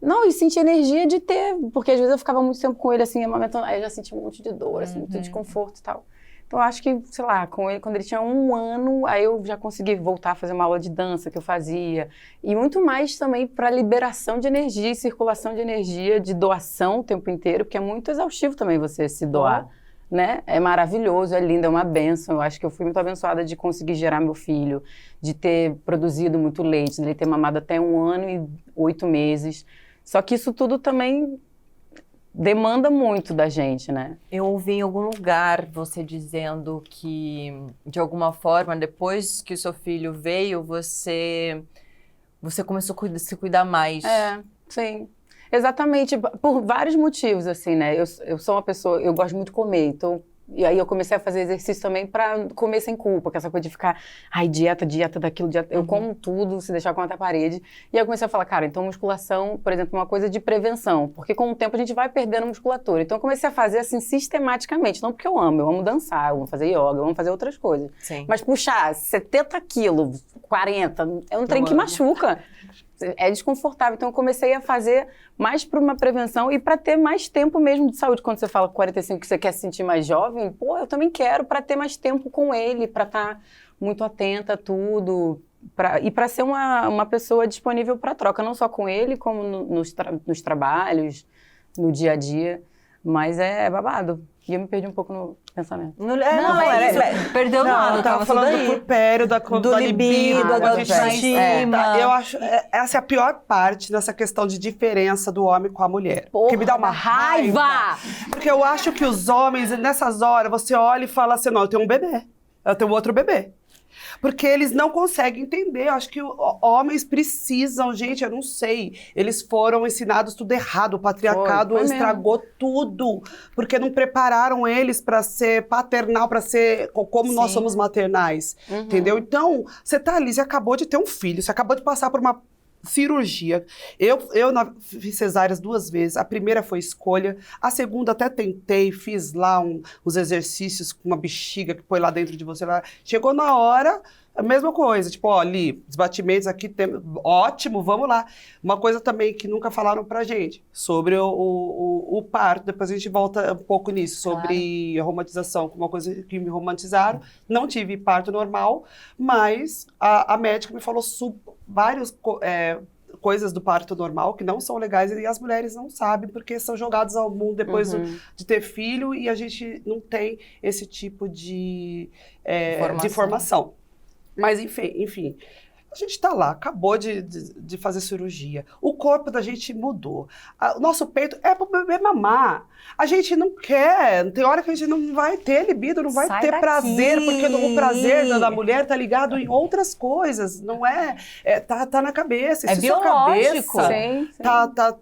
Não, e sentir energia de ter, porque às vezes eu ficava muito tempo com ele assim, amamentando, aí eu já sentia um monte de dor, assim, muito desconforto e tal. Então eu acho que, sei lá, com ele, quando ele tinha 1 ano, aí eu já consegui voltar a fazer uma aula de dança que eu fazia. E muito mais também para liberação de energia e circulação de energia, de doação o tempo inteiro, porque é muito exaustivo também você se doar. Né? É maravilhoso, é lindo, é uma bênção. Eu acho que eu fui muito abençoada de conseguir gerar meu filho, de ter produzido muito leite, de ele ter mamado até 1 ano e 8 meses. Só que isso tudo também demanda muito da gente, né? Eu ouvi em algum lugar você dizendo que, de alguma forma, depois que o seu filho veio, você começou a se cuidar mais. Sim. Exatamente, por vários motivos, assim, né? Eu sou uma pessoa, eu gosto muito de comer, então... E aí eu comecei a fazer exercício também pra comer sem culpa, que essa coisa de ficar, dieta daquilo, dieta. Eu como tudo, se deixar contra a parede. E aí eu comecei a falar, cara, então musculação, por exemplo, é uma coisa de prevenção, porque com o tempo a gente vai perdendo musculatura. Então eu comecei a fazer assim sistematicamente, não porque eu amo dançar, eu amo fazer yoga, eu amo fazer outras coisas. Sim. Mas puxar 70 quilos, 40, é um trem que machuca. É desconfortável. Então eu comecei a fazer mais para uma prevenção e para ter mais tempo mesmo de saúde. Quando você fala 45 que você quer se sentir mais jovem, pô, eu também quero para ter mais tempo com ele, para estar muito atenta a tudo, e para ser uma pessoa disponível para troca, não só com ele, como nos trabalhos, no dia a dia. Mas é babado. E eu me perdi um pouco no pensamento. Perdeu nada, tava falando do puerpério, da libido, da da autoestima. Eu acho essa é a pior parte dessa questão de diferença do homem com a mulher. Porque me dá uma raiva. Porque eu acho que os homens, nessas horas, você olha e fala assim, não, eu tenho um bebê, eu tenho outro bebê. Porque eles não conseguem entender. Eu acho que homens precisam, gente, eu não sei. Eles foram ensinados tudo errado. O patriarcado estragou tudo. Porque não prepararam eles para ser paternal, para ser como nós somos maternais. Entendeu? Então, você tá ali, você acabou de ter um filho, você acabou de passar por uma cirurgia. Eu fiz cesáreas 2 vezes. A primeira foi escolha. A segunda até tentei, fiz lá os exercícios com uma bexiga que põe lá dentro de você. Chegou na hora, a mesma coisa. Tipo, ó, ali, os batimentos aqui, ótimo, vamos lá. Uma coisa também que nunca falaram pra gente, sobre o parto. Depois a gente volta um pouco nisso, sobre a romantização, uma coisa que me romantizaram. Não tive parto normal, mas a médica me falou várias coisas do parto normal que não são legais e as mulheres não sabem porque são jogadas ao mundo depois de ter filho e a gente não tem esse tipo de informação. Mas enfim, a gente tá lá, acabou de fazer cirurgia. O corpo da gente mudou. O nosso peito é pro bebê mamar. A gente não quer, tem hora que a gente não vai ter libido, não vai ter prazer, porque o prazer da mulher tá ligado em outras coisas, não tá na cabeça. É biológico.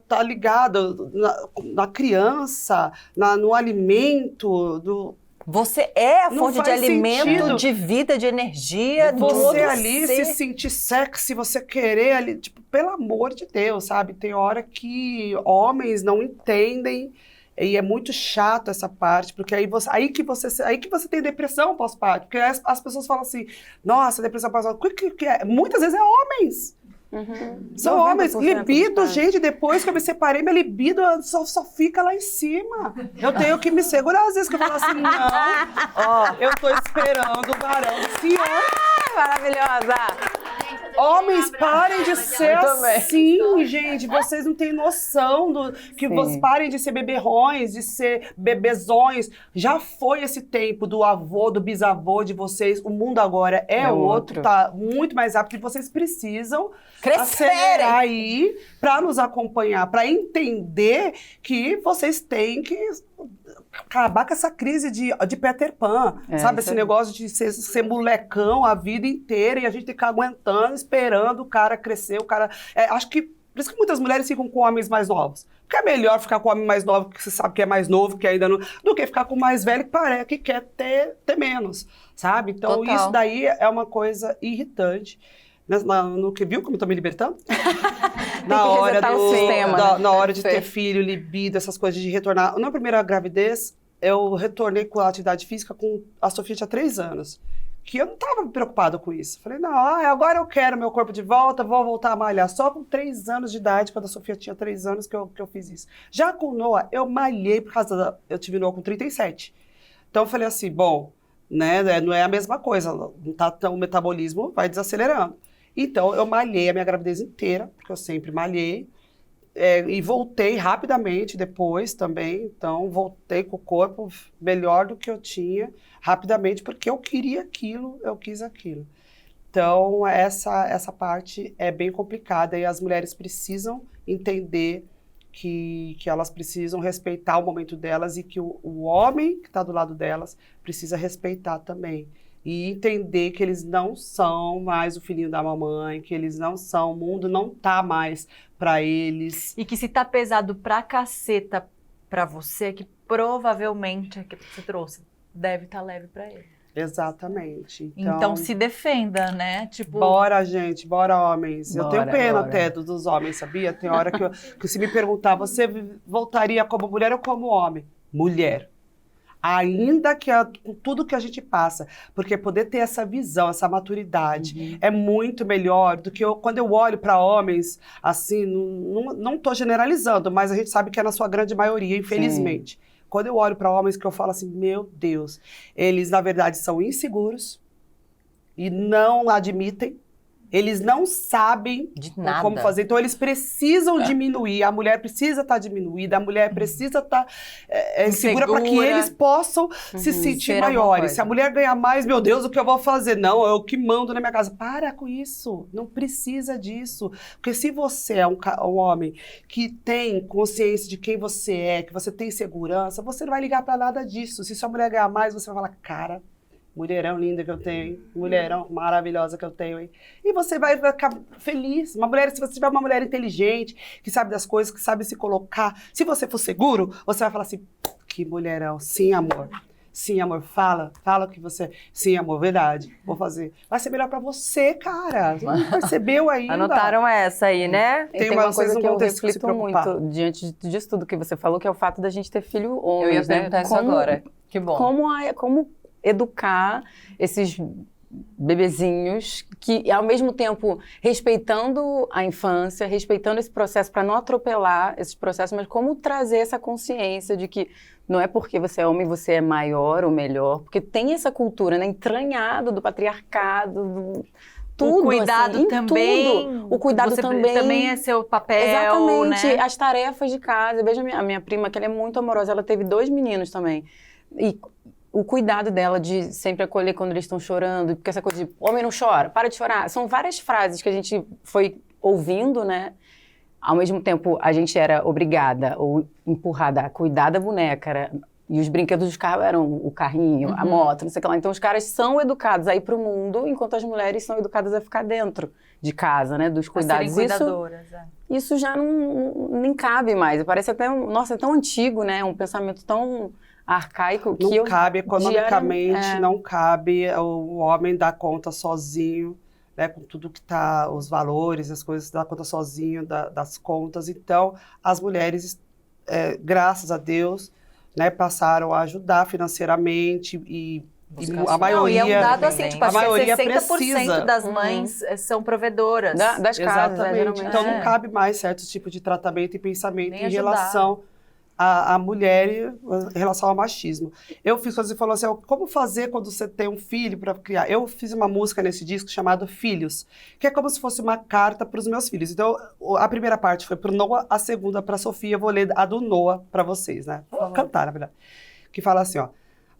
Tá ligado na criança, no alimento, Você é a fonte de alimento, de vida, de energia. Você ali se sentir sexy, você querer ali, tipo, pelo amor de Deus, sabe? Tem hora que homens não entendem e é muito chato essa parte, porque aí que você tem depressão pós-parto, porque as pessoas falam assim, nossa, depressão pós-parto, o que é? Muitas vezes é homens. São homens, libido, gente, depois que eu me separei, minha libido só fica lá em cima. Eu tenho que me segurar, às vezes que eu falo assim, não, eu tô esperando o varão se Maravilhosa! Homens, parem de ser assim, gente. Vocês não têm noção vocês parem de ser beberrões, de ser bebezões. Já foi esse tempo do avô, do bisavô de vocês. O mundo agora é outro, tá muito mais rápido. E vocês precisam acelerar aí para nos acompanhar, para entender que vocês têm que acabar com essa crise de Peter Pan, sabe? Esse negócio de ser molecão a vida inteira e a gente ficar aguentando, esperando o cara crescer, acho que, por isso que muitas mulheres ficam com homens mais novos. Porque é melhor ficar com um homem mais novo, que você sabe que é mais novo, que ainda não, do que ficar com o mais velho, que parece que quer ter menos, sabe? Então, isso daí é uma coisa irritante. No que viu como eu tô me libertando? na hora de ter filho, libido, essas coisas de retornar. Na primeira gravidez, eu retornei com a atividade física com a Sofia tinha 3 anos. Que eu não estava preocupada com isso. Falei, não, agora eu quero meu corpo de volta, vou voltar a malhar. Só com 3 anos de idade, quando a Sofia tinha 3 anos, que eu fiz isso. Já com o Noah, eu malhei por causa eu tive Noah com 37. Então eu falei assim, bom, né, não é a mesma coisa, o metabolismo vai desacelerando. Então, eu malhei a minha gravidez inteira, porque eu sempre malhei, e voltei rapidamente depois também. Então, voltei com o corpo melhor do que eu tinha, rapidamente, porque eu queria aquilo, eu quis aquilo. Então, essa parte é bem complicada e as mulheres precisam entender que elas precisam respeitar o momento delas e que o homem que está do lado delas precisa respeitar também. E entender que eles não são mais o filhinho da mamãe, que eles não são, o mundo não tá mais para eles. E que se tá pesado pra caceta pra você, que provavelmente é que você trouxe, deve estar leve pra ele. Exatamente. Então se defenda, né? Tipo, Bora, gente, bora, homens. Eu tenho Bora, pena bora. até dos homens, sabia? Tem hora que se me perguntar, você voltaria como mulher ou como homem? Mulher. Ainda que com tudo que a gente passa, porque poder ter essa visão, essa maturidade é muito melhor do que quando eu olho para homens, assim, não estou generalizando, mas a gente sabe que é na sua grande maioria, infelizmente. Quando eu olho para homens que eu falo assim, meu Deus, eles na verdade são inseguros e não admitem. Eles não sabem De nada. como fazer, então eles precisam diminuir, a mulher precisa estar diminuída, a mulher precisa estar segura para que Insegura. eles possam se sentir ser alguma maiores. coisa. Se a mulher ganhar mais, meu Deus, o que eu vou fazer? Não, eu que mando na minha casa. Para com isso, não precisa disso. Porque se você é um homem que tem consciência de quem você é, que você tem segurança, você não vai ligar para nada disso. Se sua mulher ganhar mais, você vai falar, cara, mulherão linda que eu tenho, hein? Mulherão maravilhosa que eu tenho, hein? E você vai ficar feliz. Uma mulher, se você tiver uma mulher inteligente, que sabe das coisas, que sabe se colocar, se você for seguro, você vai falar assim, que mulherão. Sim, amor. Sim, amor. Fala o que você... Sim, amor, verdade. Vou fazer. Vai ser melhor pra você, cara. Você não percebeu ainda. Anotaram essa aí, né? Tem Tem uma vocês coisa não que eu vão ter que se reflito preocupar. muito diante disso tudo que você falou, que é o fato da gente ter filho homem. Eu ia perguntar isso agora. Que bom. Como educar esses bebezinhos que, ao mesmo tempo, respeitando a infância, respeitando esse processo para não atropelar esses processos, mas como trazer essa consciência de que não é porque você é homem você é maior ou melhor, porque tem essa cultura, né, entranhado do patriarcado, tudo, o cuidado assim, em também. tudo. O cuidado você também é seu papel, Exatamente, né? as tarefas de casa. Veja a minha prima, que ela é muito amorosa, ela teve 2 meninos também. E o cuidado dela de sempre acolher quando eles estão chorando, porque essa coisa de homem não chora, para de chorar. São várias frases que a gente foi ouvindo, né? Ao mesmo tempo, a gente era obrigada ou empurrada a cuidar da boneca, e os brinquedos dos carros eram o carrinho, a moto, não sei o que lá. Então, os caras são educados a ir para o mundo, enquanto as mulheres são educadas a ficar dentro de casa, né? Dos A cuidados. serem cuidadoras. Isso já nem cabe mais. Parece até, nossa, é tão antigo, né? Um pensamento tão arcaico que Não cabe, economicamente, diariamente, não cabe o homem dar conta sozinho, né, com tudo que tá, os valores, as coisas, dar conta sozinho das contas. Então, as mulheres, graças a Deus, né, passaram a ajudar financeiramente e a maioria... Não, e é um dado assim, tipo, a acho que maioria 60% precisa. das mães são provedoras. das casas, Exatamente. geralmente. Então, não cabe mais certos tipos de tratamento e pensamento Nem em ajudar. relação à mulher e em relação ao machismo. Eu fiz, quando você falou assim, como fazer quando você tem um filho para criar? Eu fiz uma música nesse disco chamada Filhos, que é como se fosse uma carta para os meus filhos. Então, a primeira parte foi para o Noah, a segunda para a Sofia. Eu vou ler a do Noah para vocês, né? Vou cantar, na verdade. Que fala assim, ó.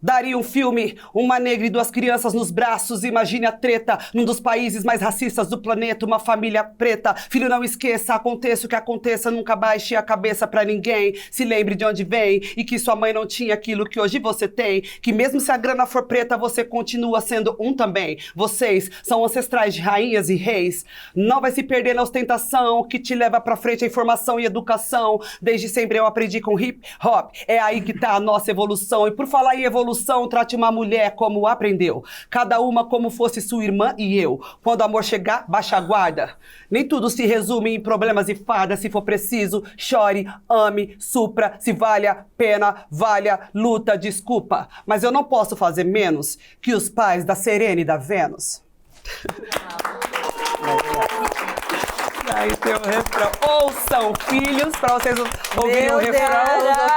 Daria um filme, uma negra e 2 crianças nos braços, imagine a treta, num dos países mais racistas do planeta, uma família preta. Filho, não esqueça, aconteça o que aconteça, nunca baixe a cabeça pra ninguém. Se lembre de onde vem e que sua mãe não tinha aquilo que hoje você tem. Que mesmo se a grana for preta, você continua sendo um também. Vocês são ancestrais de rainhas e reis. Não vai se perder na ostentação que te leva pra frente a informação e educação. Desde sempre eu aprendi com hip hop, é aí que tá a nossa evolução. E por falar em evolução, trate uma mulher como aprendeu. Cada uma como fosse sua irmã e eu. Quando o amor chegar, baixa a guarda. Nem tudo se resume em problemas e fardas. Se for preciso, chore, ame, supra. Se vale a pena, valha, luta, desculpa. Mas eu não posso fazer menos que os pais da Serena e da Vênus. Aí tem o refrão. Ouçam, filhos, pra vocês ouvirem o refrão.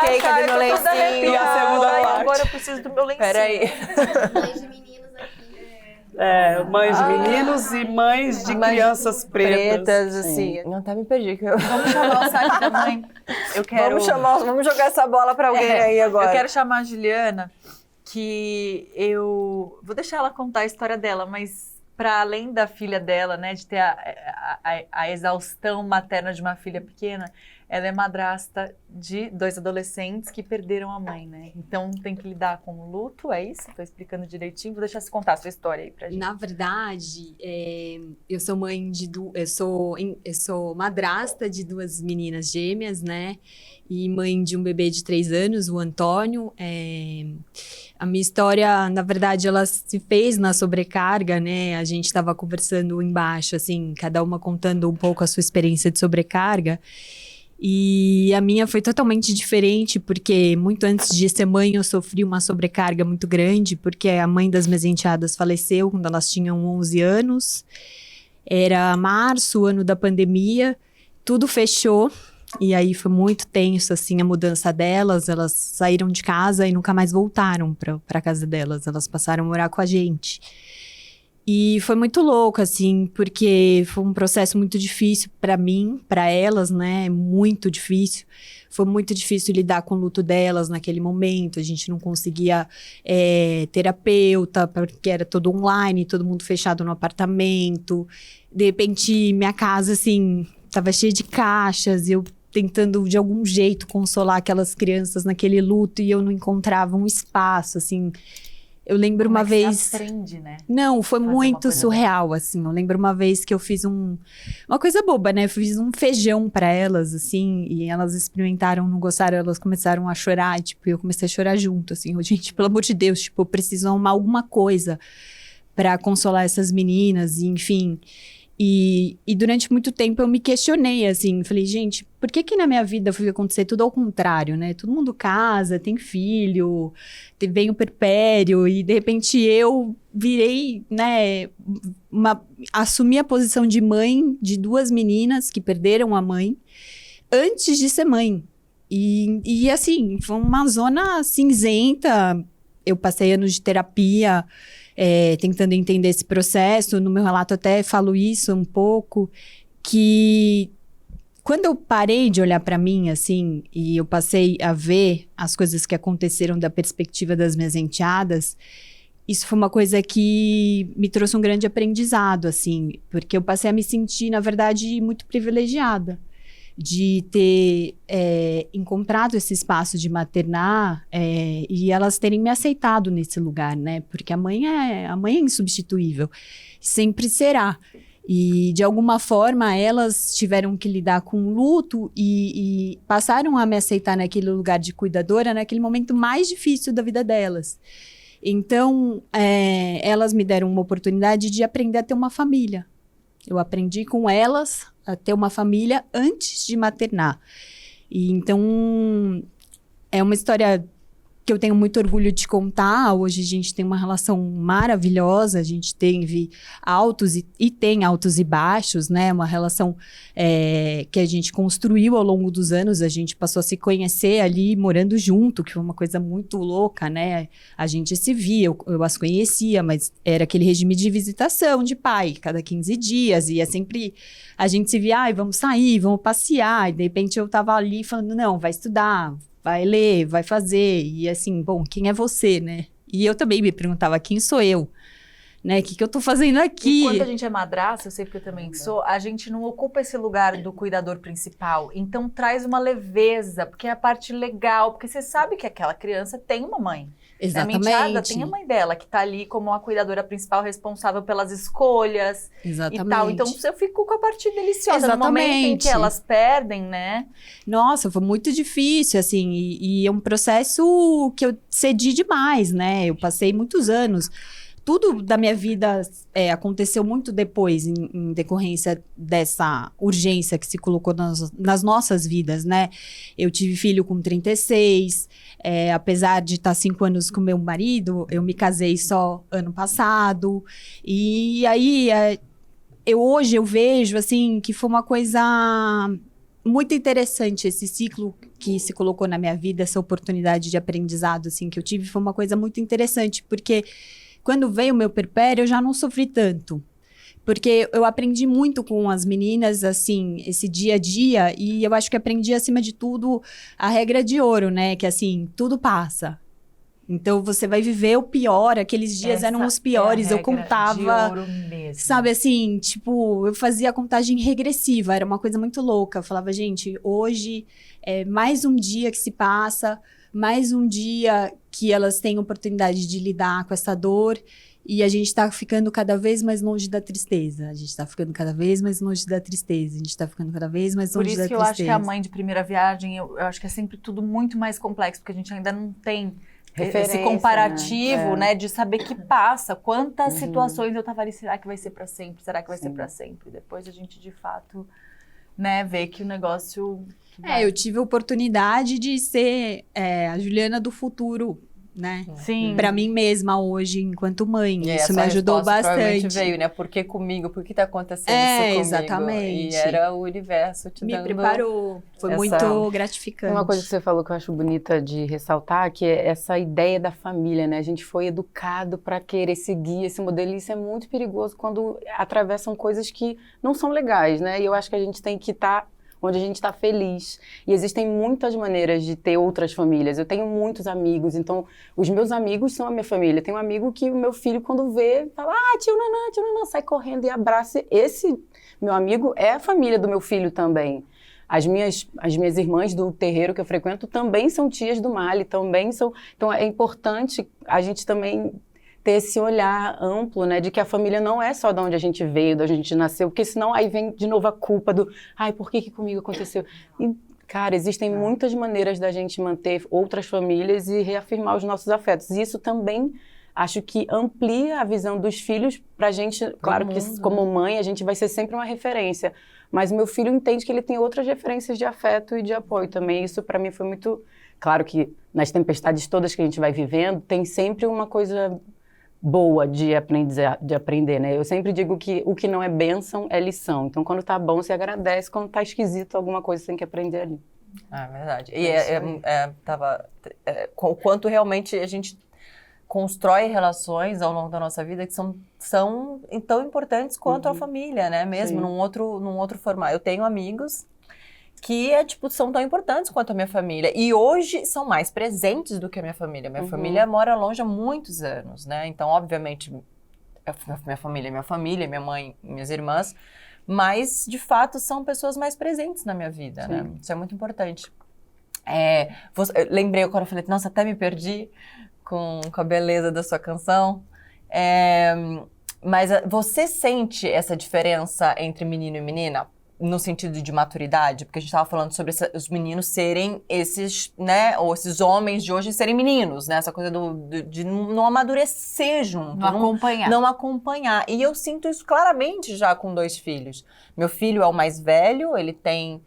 Ok, cadê meu lencinho? E a segunda parte. Agora eu preciso do meu lencinho. Peraí. Mães de meninos aqui. Mães de meninos e mães de crianças pretas. assim. Não, até me perdi. Vamos chamar o site da mãe. Eu quero... Vamos jogar essa bola pra alguém aí agora. Eu quero chamar a Juliana, que eu... Vou deixar ela contar a história dela, mas para além da filha dela, né, de ter a exaustão materna de uma filha pequena, ela é madrasta de 2 adolescentes que perderam a mãe, né? Então tem que lidar com o luto, é isso? Tô explicando direitinho, vou deixar você contar a sua história aí pra gente. Na verdade, eu sou mãe de eu sou madrasta de 2 meninas gêmeas, né? E mãe de um bebê de 3 anos, o Antônio. A minha história, na verdade, ela se fez na sobrecarga, né? A gente estava conversando embaixo, assim, cada uma contando um pouco a sua experiência de sobrecarga. E a minha foi totalmente diferente, porque muito antes de ser mãe eu sofri uma sobrecarga muito grande, porque a mãe das minhas enteadas faleceu quando elas tinham 11 anos. Era março, o ano da pandemia, tudo fechou. E aí foi muito tenso, assim, a mudança delas. Elas saíram de casa e nunca mais voltaram para casa delas. Elas passaram a morar com a gente. E foi muito louco, assim, porque foi um processo muito difícil para mim, para elas, né? Muito difícil. Foi muito difícil lidar com o luto delas naquele momento. A gente não conseguia terapeuta, porque era todo online, todo mundo fechado no apartamento. De repente, minha casa, assim, tava cheia de caixas, eu tentando de algum jeito consolar aquelas crianças naquele luto e eu não encontrava um espaço, assim. Eu lembro uma vez... Você aprende, né? Não, foi Fazer uma muito coisa surreal, assim. Eu lembro uma vez que eu fiz uma coisa boba, né? Eu fiz um feijão pra elas, assim, e elas experimentaram, não gostaram, elas começaram a chorar, tipo, e eu comecei a chorar junto, assim. Eu, gente, pelo amor de Deus, tipo, eu preciso arrumar alguma coisa pra consolar essas meninas, e, enfim... E durante muito tempo eu me questionei, assim, falei, gente, por que na minha vida foi acontecer tudo ao contrário, né? Todo mundo casa, tem filho, vem o perpério, e de repente eu virei, né, assumi a posição de mãe de 2 meninas que perderam a mãe antes de ser mãe. E assim, foi uma zona cinzenta, eu passei anos de terapia, tentando entender esse processo. No meu relato até falo isso um pouco, que quando eu parei de olhar para mim, assim, e eu passei a ver as coisas que aconteceram da perspectiva das minhas enteadas, isso foi uma coisa que me trouxe um grande aprendizado, assim, porque eu passei a me sentir, na verdade, muito privilegiada de ter encontrado esse espaço de maternar e elas terem me aceitado nesse lugar, né? Porque a mãe é insubstituível, sempre será. E, de alguma forma, elas tiveram que lidar com o luto e passaram a me aceitar naquele lugar de cuidadora naquele momento mais difícil da vida delas. Então, elas me deram uma oportunidade de aprender a ter uma família. Eu aprendi com elas a ter uma família antes de maternar. E então, é uma história que eu tenho muito orgulho de contar. Hoje a gente tem uma relação maravilhosa, a gente teve altos e tem altos e baixos, né? Uma relação que a gente construiu ao longo dos anos, a gente passou a se conhecer ali morando junto, que foi uma coisa muito louca, né? A gente se via, eu as conhecia, mas era aquele regime de visitação de pai, cada 15 dias, e sempre a gente se via, vamos sair, vamos passear, e de repente eu tava ali falando, não, vai estudar, vai ler, vai fazer, e assim, bom, quem é você, né? E eu também me perguntava, quem sou eu? Né? O que eu tô fazendo aqui? Enquanto a gente é madrasta, eu sei porque eu também sou, a gente não ocupa esse lugar do cuidador principal, então traz uma leveza, porque é a parte legal, porque você sabe que aquela criança tem uma mãe. Exatamente. A minha enteada tem a mãe dela, que tá ali como a cuidadora principal, responsável pelas escolhas. Exatamente. E tal. Então, eu fico com a parte deliciosa. Exatamente. No momento em que elas perdem, né? Nossa, foi muito difícil, assim, e é um processo que eu cedi demais, né? Eu passei muitos anos. Tudo da minha vida aconteceu muito depois, em decorrência dessa urgência que se colocou nas nossas vidas, né? Eu tive filho com 36, apesar de estar 5 anos com meu marido, eu me casei só ano passado. E aí, hoje eu vejo, assim, que foi uma coisa muito interessante esse ciclo que se colocou na minha vida, essa oportunidade de aprendizado, assim, que eu tive, foi uma coisa muito interessante, porque quando veio o meu perpério, eu já não sofri tanto. Porque eu aprendi muito com as meninas, assim, esse dia a dia. E eu acho que aprendi, acima de tudo, a regra de ouro, né? Que, assim, tudo passa. Então você vai viver o pior, aqueles dias eram os piores, eu contava, sabe assim, tipo, eu fazia a contagem regressiva, era uma coisa muito louca. Eu falava, gente, hoje é mais um dia que se passa, mais um dia que elas têm oportunidade de lidar com essa dor. E a gente tá ficando cada vez mais longe da tristeza. A gente tá ficando cada vez mais longe da tristeza. A gente tá ficando cada vez mais longe da tristeza. Por isso que eu acho que a mãe de primeira viagem, eu acho que é sempre tudo muito mais complexo, porque a gente ainda não tem esse comparativo, né? De saber que passa. Quantas situações eu tava ali, será que vai ser pra sempre? Será que vai ser pra sempre? Depois a gente, de fato, né, vê que o negócio... eu tive a oportunidade de ser a Juliana do futuro, né? Sim. Pra mim mesma hoje, enquanto mãe. E isso me ajudou bastante. Veio, né? Por que comigo? Por que tá acontecendo isso comigo? Exatamente. E era o universo te Me dando... preparou. Foi muito gratificante. Uma coisa que você falou que eu acho bonita de ressaltar, que é essa ideia da família, né? A gente foi educado para querer seguir esse modelo e isso é muito perigoso quando atravessam coisas que não são legais, né? E eu acho que a gente tem que estar onde a gente está feliz. E existem muitas maneiras de ter outras famílias. Eu tenho muitos amigos, então os meus amigos são a minha família. Tem um amigo que o meu filho, quando vê, fala, tio Nanã, sai correndo e abraça. Esse meu amigo é a família do meu filho também. As minhas irmãs do terreiro que eu frequento também são tias do Mali, também são... Então é importante a gente também ter esse olhar amplo, né, de que a família não é só de onde a gente veio, de onde a gente nasceu, porque senão aí vem de novo a culpa do, por que comigo aconteceu? E, cara, existem muitas maneiras da gente manter outras famílias e reafirmar os nossos afetos. E isso também, acho que amplia a visão dos filhos pra gente, claro que como mãe a gente vai ser sempre uma referência, mas o meu filho entende que ele tem outras referências de afeto e de apoio também. Isso pra mim foi muito... Claro que nas tempestades todas que a gente vai vivendo, tem sempre uma coisa boa de aprender, né? Eu sempre digo que o que não é bênção é lição. Então, quando tá bom, você agradece. Quando tá esquisito, alguma coisa você tem que aprender ali. É verdade. E o quanto realmente a gente constrói relações ao longo da nossa vida que são tão importantes quanto a família, né? Mesmo num outro formato. Eu tenho amigos que são tão importantes quanto a minha família. E hoje são mais presentes do que a minha família. Minha família mora longe há muitos anos, né? Então, obviamente, minha família é minha família, minha mãe, minhas irmãs, mas, de fato, são pessoas mais presentes na minha vida, né? Isso é muito importante. Eu lembrei agora, eu falei, nossa, até me perdi com a beleza da sua canção. Mas você sente essa diferença entre menino e menina? No sentido de maturidade, porque a gente estava falando sobre os meninos serem esses, né, ou esses homens de hoje serem meninos, né, essa coisa de não amadurecer junto. Não acompanhar. E eu sinto isso claramente já com 2 filhos. Meu filho é o mais velho, ele tem,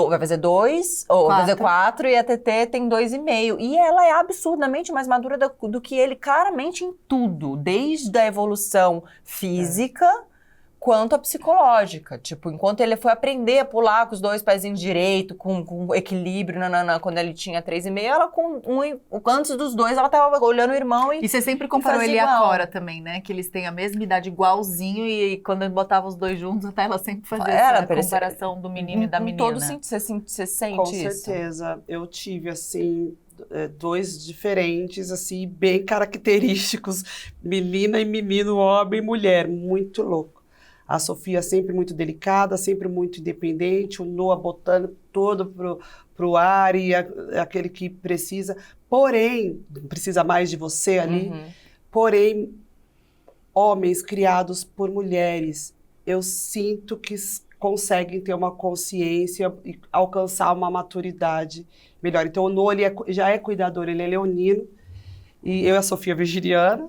vai fazer 2, ou vai fazer 4, e a Tetê tem 2,5. E ela é absurdamente mais madura do que ele, claramente em tudo, desde a evolução física, quanto a psicológica. Enquanto ele foi aprender a pular com os 2 pezinhos direito, com equilíbrio, quando ele tinha 3,5, ela antes dos 2, ela tava olhando o irmão e você sempre comparou ele e a Cora também, né? Que eles têm a mesma idade igualzinho e quando botava os 2 juntos, até ela sempre fazia essa comparação do menino e da menina. Você sente Com isso? certeza. Eu tive, assim... 2 diferentes, assim, bem característicos. Menina e menino, homem e mulher. Muito louco. A Sofia sempre muito delicada, sempre muito independente, o Noah botando todo pro ar e aquele que precisa. Porém, precisa mais de você ali. Porém, homens criados por mulheres, eu sinto que conseguem ter uma consciência e alcançar uma maturidade melhor. Então, o Noah já é cuidador, ele é leonino, e eu e a Sofia virginiana,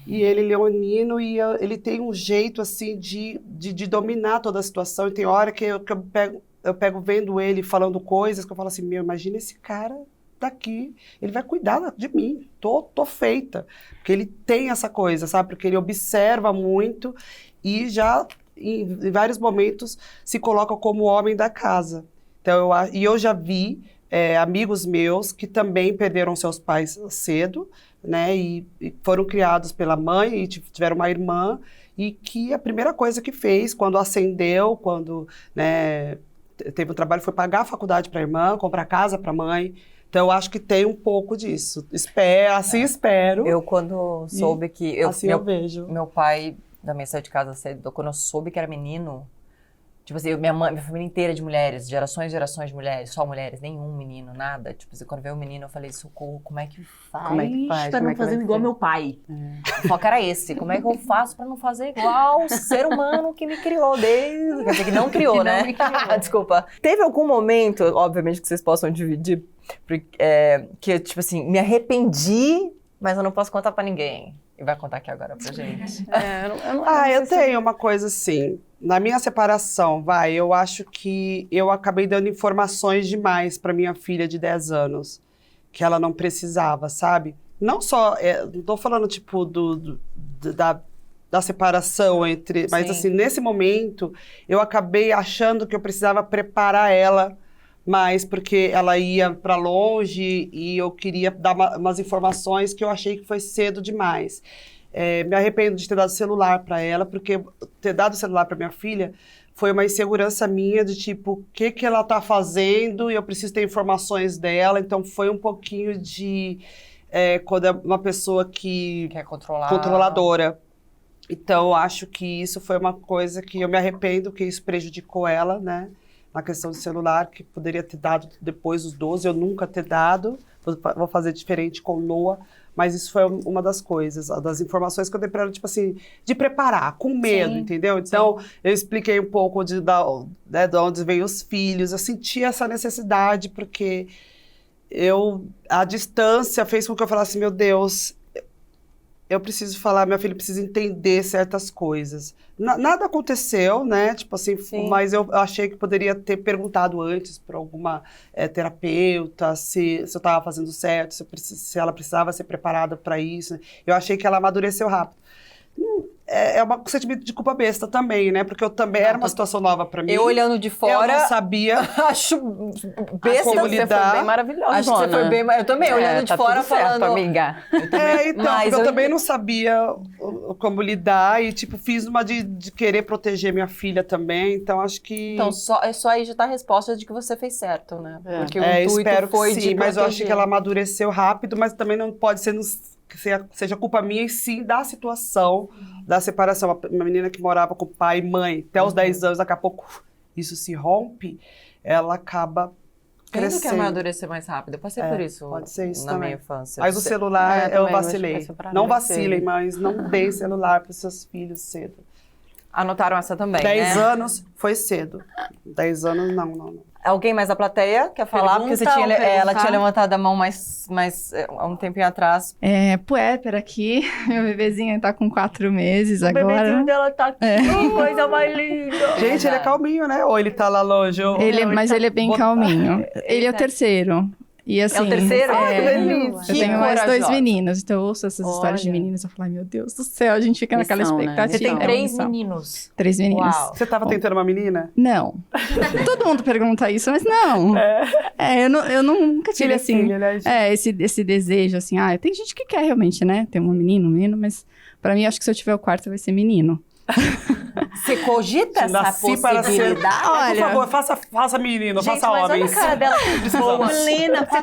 e ele leonino, e ele tem um jeito, assim, de dominar toda a situação. E tem hora que eu pego vendo ele falando coisas, que eu falo assim, imagina esse cara daqui, ele vai cuidar de mim, tô feita. Porque ele tem essa coisa, sabe? Porque ele observa muito e já, em vários momentos, se coloca como homem da casa. Então, eu já vi amigos meus que também perderam seus pais cedo, né, e foram criados pela mãe e tiveram uma irmã, e que a primeira coisa que fez quando ascendeu, quando, né, teve um trabalho, foi pagar a faculdade para a irmã, comprar casa para a mãe, Então, eu acho que tem um pouco disso. Espero. Eu, quando soube que... Assim eu vejo. Meu pai também saiu de casa cedo. Quando eu soube que era menino... Tipo assim, minha família inteira de mulheres, gerações e gerações de mulheres, só mulheres, nenhum menino, nada. Tipo assim, quando veio o menino, eu falei, socorro, como é que faz? Como é que faz? Pra Como não é que vai fazer igual ser? meu pai. O foco era esse. Como é que eu faço pra não fazer igual o ser humano que me criou desde... Quer dizer, que não criou, né? Desculpa. Teve algum momento, obviamente, que vocês possam dividir, que, tipo assim, me arrependi, mas eu não posso contar pra ninguém. E vai contar aqui agora pra gente. Eu tenho uma coisa assim. Na minha separação, eu acho que eu acabei dando informações demais pra minha filha de 10 anos, que ela não precisava, sabe? Não só, não tô falando, tipo, da separação mas Sim. assim, nesse momento, eu acabei achando que eu precisava preparar ela mais, porque ela ia pra longe e eu queria dar umas informações que eu achei que foi cedo demais. Me arrependo de ter dado celular para ela, porque ter dado celular para minha filha foi uma insegurança minha de tipo, o que ela tá fazendo e eu preciso ter informações dela. Então foi um pouquinho de quando é uma pessoa que é controladora. Então eu acho que isso foi uma coisa que eu me arrependo, que isso prejudicou ela, né? Na questão do celular, que poderia ter dado depois dos 12, eu nunca ter dado. Vou fazer diferente com Noah. Mas isso foi uma das coisas, das informações que eu dei pra ela, tipo assim, de preparar, com medo, Sim, entendeu? Então, eu expliquei um pouco de onde veio os filhos. Eu senti essa necessidade, porque a distância fez com que eu falasse, meu Deus, eu preciso falar, minha filha precisa entender certas coisas. Nada aconteceu, né? Tipo assim, mas eu achei que poderia ter perguntado antes para alguma terapeuta se eu estava fazendo certo, se ela precisava ser preparada para isso. Eu achei que ela amadureceu rápido. É um sentimento de culpa besta também, né? Porque eu também era uma situação nova pra mim. Eu olhando de fora... Eu não sabia. Acho besta. Como Você lidar. foi bem maravilhosa. Acho que você foi bem... Eu também, olhando de fora, falando... amiga. Então, Mas eu também não sabia como lidar e, tipo, fiz uma de querer proteger minha filha também. Então, acho que... Então, só aí já tá a resposta de que você fez certo, né? Porque o intuito espero foi que de sim, mas eu proteger. achei que ela amadureceu rápido, mas também não pode ser que seja culpa minha e sim da situação da separação. Uma menina que morava com pai e mãe até os 10 anos, daqui a pouco isso se rompe, ela acaba Tendo que crescendo. amadurecer mais rápido. Eu passei por isso pode ser isso na também. minha infância. Mas o celular, eu também, vacilei. mas pra Não mim vacilem, cedo. mas não deem celular para os seus filhos cedo. Anotaram essa também, 10 né? anos foi cedo. 10 anos, não. Alguém mais da plateia quer falar? Porque ela tinha levantado a mão mais há um tempinho atrás. Puéper aqui, meu bebezinho tá com 4 meses agora. O bebezinho dela tá aqui, coisa mais linda. Gente, ele é calminho, né? Ou ele tá lá longe? Mas ele é bem calminho. Ele é o terceiro. E assim, É o terceiro? Ai, que delícia. eu tenho mais 2 corajosa. meninos, então eu ouço essas histórias de Olha. meninos, eu falo, ai meu Deus do céu, a gente fica naquela Missão, né? expectativa. Você tem É uma 3 missão. meninos. 3 meninos. Uau. Você tava tentando uma menina? Não. Todo mundo pergunta isso, mas não. Eu nunca tive assim. Filha, né? Esse desejo, assim, tem gente que quer realmente, né? Ter um menino, mas pra mim, acho que se eu tiver o quarto, vai ser menino. Você cogita essa Nasci para ser... possibilidade? Por favor, faça menino, Gente, faça mas olha homens. a cara dela. Helena, você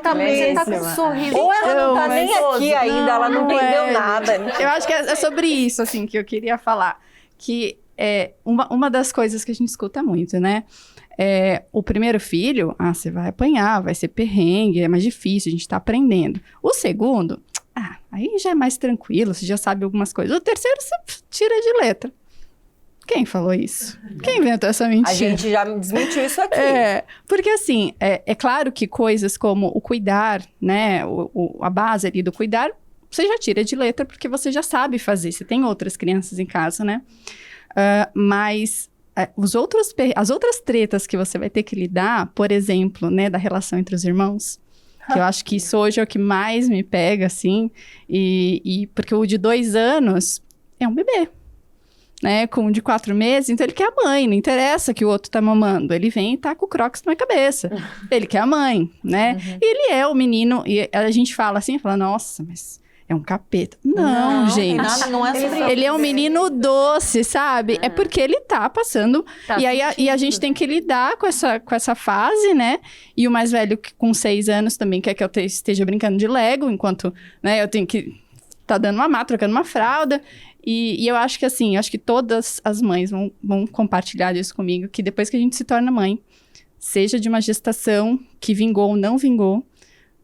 tá com um sorriso. Ou ela não tá nem aqui ainda, ela não entendeu nada. Eu acho que é sobre isso, assim, que eu queria falar. Que uma das coisas que a gente escuta muito, né? O primeiro filho, você vai apanhar, vai ser perrengue, é mais difícil, a gente tá aprendendo. O segundo, aí já é mais tranquilo, você já sabe algumas coisas. O terceiro, você tira de letra. Quem falou isso? Quem inventou essa mentira? A gente já desmentiu isso aqui. Porque assim, é claro que coisas como o cuidar, né, a base ali do cuidar, você já tira de letra porque você já sabe fazer, você tem outras crianças em casa, né? Mas as outras tretas que você vai ter que lidar, por exemplo, né, da relação entre os irmãos, que eu acho que isso hoje é o que mais me pega, assim, e porque o de 2 anos é um bebê. Né, com um de 4 meses, então ele quer a mãe, não interessa que o outro tá mamando, ele vem e tá com o crocs na cabeça, ele quer a mãe, né, e ele é o menino, e a gente fala assim, nossa, mas é um capeta. Não, gente. Não é sobre isso. Ele é um menino doce, sabe? É porque ele tá passando. Tá e aí e a gente tem que lidar com essa fase, né? E o mais velho, com 6 anos, também quer que eu esteja brincando de Lego, enquanto, né, eu tenho que tá dando mamar, trocando uma fralda. E eu acho que assim, eu acho que todas as mães vão compartilhar isso comigo, que depois que a gente se torna mãe, seja de uma gestação que vingou ou não vingou,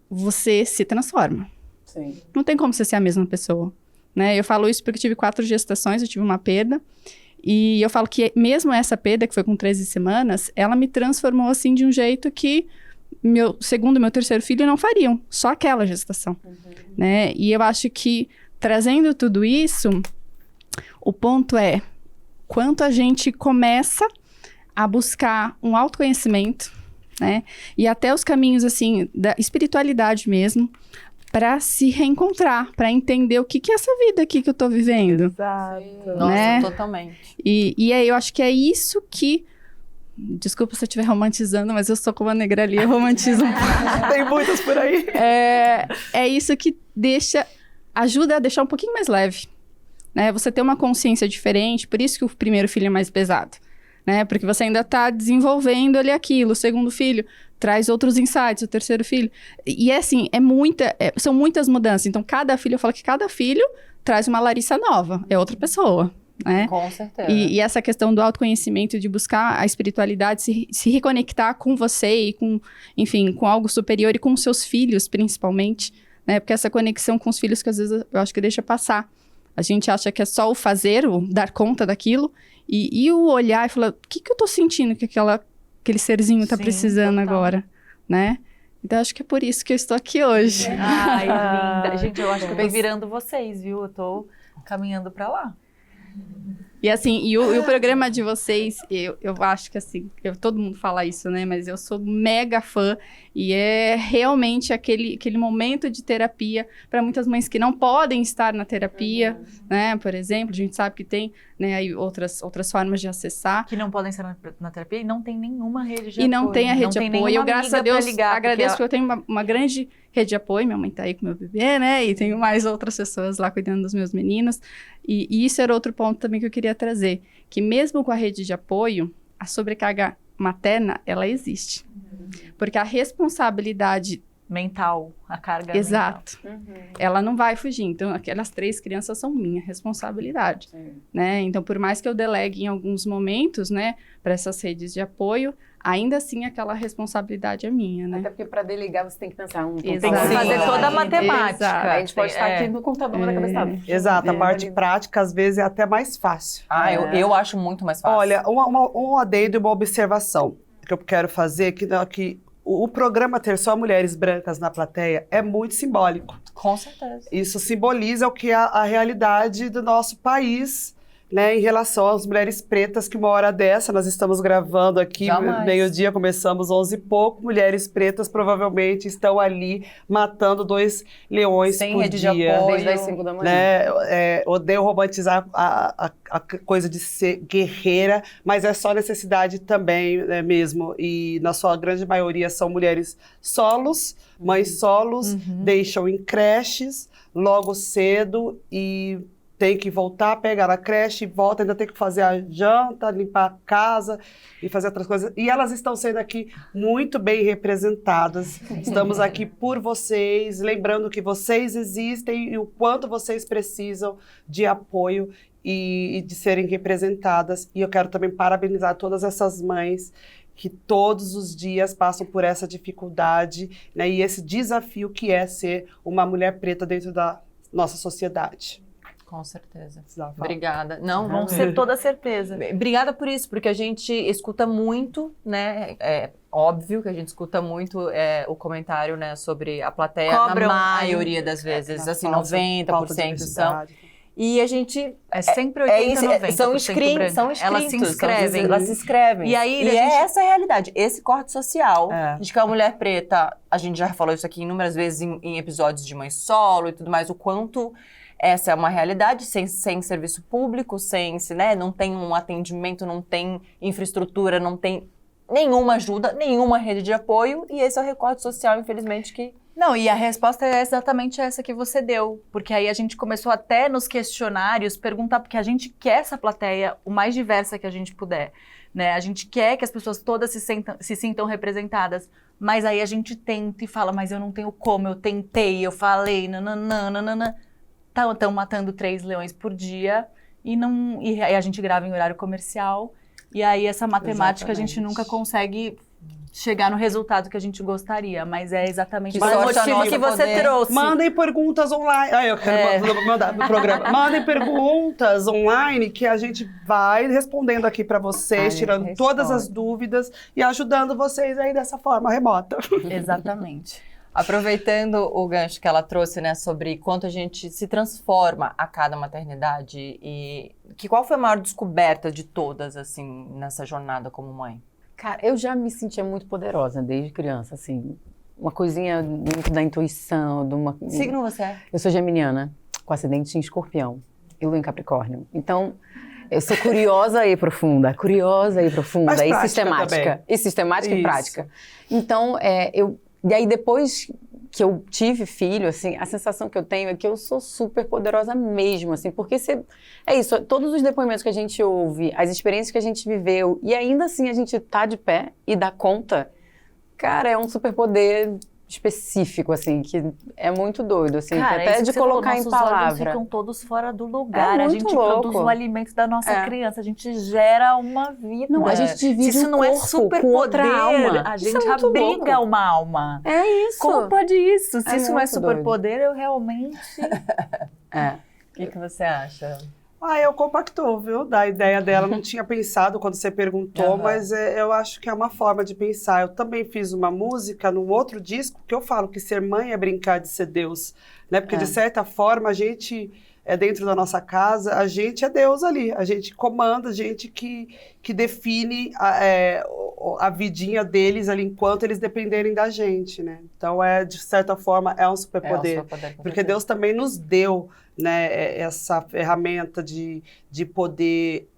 você se transforma. Sim. Não tem como você ser a mesma pessoa, né? Eu falo isso porque eu tive 4 gestações, eu tive uma perda. E eu falo que mesmo essa perda, que foi com 13 semanas, ela me transformou, assim, de um jeito que meu segundo e meu terceiro filho não fariam. Só aquela gestação, né? E eu acho que, trazendo tudo isso, o ponto é quanto a gente começa a buscar um autoconhecimento, né? E até os caminhos, assim, da espiritualidade mesmo, para se reencontrar, para entender o que é essa vida aqui que eu tô vivendo. Exato. Nossa, Né? totalmente. E aí eu acho que é isso que... Desculpa se eu estiver romantizando, mas eu sou como a Negra ali, eu romantizo um pouco. Tem muitas por aí. É isso que ajuda a deixar um pouquinho mais leve, né? Você ter uma consciência diferente, por isso que o primeiro filho é mais pesado, né? Porque você ainda tá desenvolvendo ali aquilo. O segundo filho traz outros insights, o terceiro filho. E é assim, são muitas mudanças. Então, eu falo que cada filho traz uma Larissa nova, é outra pessoa, né? Com certeza. E essa questão do autoconhecimento, de buscar a espiritualidade, se reconectar com você e com, enfim, com algo superior e com seus filhos, principalmente, né? Porque essa conexão com os filhos que às vezes eu acho que deixa passar. A gente acha que é só o fazer, o dar conta daquilo, e o olhar e falar, o que eu tô sentindo que aquele serzinho tá Sim, precisando total. agora, né? Então, acho que é por isso que eu estou aqui hoje. Ai, linda. Gente, eu acho que eu tô virando vocês, viu? Eu tô caminhando pra lá. E assim, e o programa de vocês, eu acho que assim, todo mundo fala isso, né? Mas eu sou mega fã e é realmente aquele momento de terapia para muitas mães que não podem estar na terapia, né? Por exemplo, a gente sabe que tem, né, aí outras formas de acessar. Que não podem estar na terapia e não tem nenhuma rede de E apoio. não tem a rede de tem apoio. nenhuma Eu, graças a amiga pra Deus, ligar, agradeço que porque eu tenho uma grande rede de apoio. Minha mãe tá aí com meu bebê, né? E tenho mais outras pessoas lá cuidando dos meus meninos. E isso era outro ponto também que eu queria trazer. Que mesmo com a rede de apoio, a sobrecarga materna, ela existe. Porque a responsabilidade... mental, a carga Exato. Ela não vai fugir. Então, aquelas 3 crianças são minha responsabilidade, né? Então, por mais que eu delegue em alguns momentos, né, para essas redes de apoio, ainda assim aquela responsabilidade é minha, né? Até porque para delegar você tem que pensar Tem que Exato. fazer toda a Exato. matemática. A gente pode estar aqui É. no computador na cabeça. Exato, a parte prática às vezes é até mais fácil. Eu acho muito mais fácil. Olha, um adendo e uma observação que eu quero fazer, que o programa ter só mulheres brancas na plateia é muito simbólico. Com certeza. Isso simboliza o que é a realidade do nosso país, né, em relação às mulheres pretas, que uma hora dessa, nós estamos gravando aqui, Jamais. meio-dia, começamos 11 e pouco, mulheres pretas provavelmente estão ali matando 2 leões Sem por rede de dia. apoio. Desde as 5 da manhã. Né? Odeio romantizar a coisa de ser guerreira, mas é só necessidade também, né, mesmo. E na sua grande maioria são mulheres solos, mães solos, deixam em creches logo cedo e tem que voltar, pegar a creche, volta, ainda tem que fazer a janta, limpar a casa e fazer outras coisas. E elas estão sendo aqui muito bem representadas. Estamos aqui por vocês, lembrando que vocês existem e o quanto vocês precisam de apoio e de serem representadas. E eu quero também parabenizar todas essas mães que todos os dias passam por essa dificuldade, né, e esse desafio que é ser uma mulher preta dentro da nossa sociedade. Com certeza. Precisava falar. Obrigada. Não, Vão ser toda certeza. Obrigada por isso, porque a gente escuta muito, né? É óbvio que a gente escuta muito o comentário, né, sobre a plateia, Cobram na maioria das vezes, assim, 90% são. E a gente... É sempre 80, 90%. São inscritos. Elas se inscrevem. Elas se inscrevem. E aí, é essa a realidade, esse corte social É. de que a mulher preta, a gente já falou isso aqui inúmeras vezes em episódios de Mãe Solo e tudo mais, o quanto essa é uma realidade, sem serviço público, né, não tem um atendimento, não tem infraestrutura, não tem nenhuma ajuda, nenhuma rede de apoio, e esse é o recorte social, infelizmente, que Não, e a resposta é exatamente essa que você deu. Porque aí a gente começou até nos questionários perguntar, porque a gente quer essa plateia o mais diversa que a gente puder, né? A gente quer que as pessoas todas se sintam representadas. Mas aí a gente tenta e fala, mas eu não tenho como, eu tentei, eu falei, nananana. Estão matando 3 leões por dia e aí a gente grava em horário comercial. E aí essa matemática a gente nunca consegue chegar no resultado que a gente gostaria, mas é exatamente Que esse sorte a motivo nossa que você poder. trouxe. Mandem perguntas online. Eu quero mandar pro programa. Mandem perguntas online que a gente vai respondendo aqui para vocês, tirando todas as dúvidas e ajudando vocês aí dessa forma remota. Exatamente. Aproveitando o gancho que ela trouxe, né, sobre quanto a gente se transforma a cada maternidade e qual foi a maior descoberta de todas, assim, nessa jornada como mãe? Cara, eu já me sentia muito poderosa desde criança, assim. Uma coisinha muito da intuição, de uma... Signo você é? Eu sou geminiana, com acidente em Escorpião e lua em Capricórnio. Então, eu sou curiosa e profunda, Mas e prática sistemática. também. E sistemática e Isso. prática. Então, e aí depois que eu tive filho, assim, a sensação que eu tenho é que eu sou super poderosa mesmo, assim, porque é isso, todos os depoimentos que a gente ouve, as experiências que a gente viveu, e ainda assim a gente tá de pé e dá conta, cara, é um superpoder específico, assim, que é muito doido, assim, Cara, até isso de que você falou, colocar em nossos órgãos palavra. ficam todos fora do lugar. É A muito gente louco. produz o alimento da nossa É. criança, a gente gera uma vida. Não, a gente divide Se isso um não é corpo super com outra poder, alma. a Isso é gente muito abriga louco. uma alma. É isso. Como pode isso? Se É isso não é muito superpoder, eu realmente... O que você acha? Eu compactou, viu? Da ideia dela, não tinha pensado quando você perguntou, mas eu acho que é uma forma de pensar. Eu também fiz uma música num outro disco que eu falo que ser mãe é brincar de ser Deus, né? Porque de certa forma a gente dentro da nossa casa, a gente é Deus ali, a gente comanda, a gente que define a vidinha deles ali enquanto eles dependerem da gente, né? Então de certa forma é um superpoder, porque Deus também nos deu, né, essa ferramenta de poder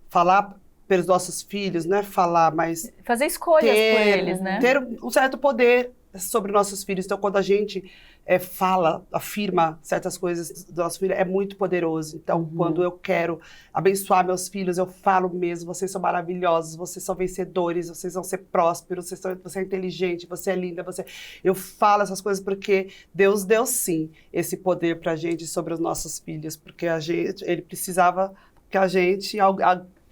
falar pelos nossos filhos, não é falar, mas fazer escolhas por eles, né? Ter um certo poder sobre nossos filhos. Então, quando a gente fala, afirma certas coisas do nosso filho, é muito poderoso. Então, quando eu quero abençoar meus filhos, eu falo mesmo, vocês são maravilhosos, vocês são vencedores, vocês vão ser prósperos, você é inteligente, você é linda, Eu falo essas coisas porque Deus deu, sim, esse poder pra gente sobre os nossos filhos, porque ele precisava que a gente...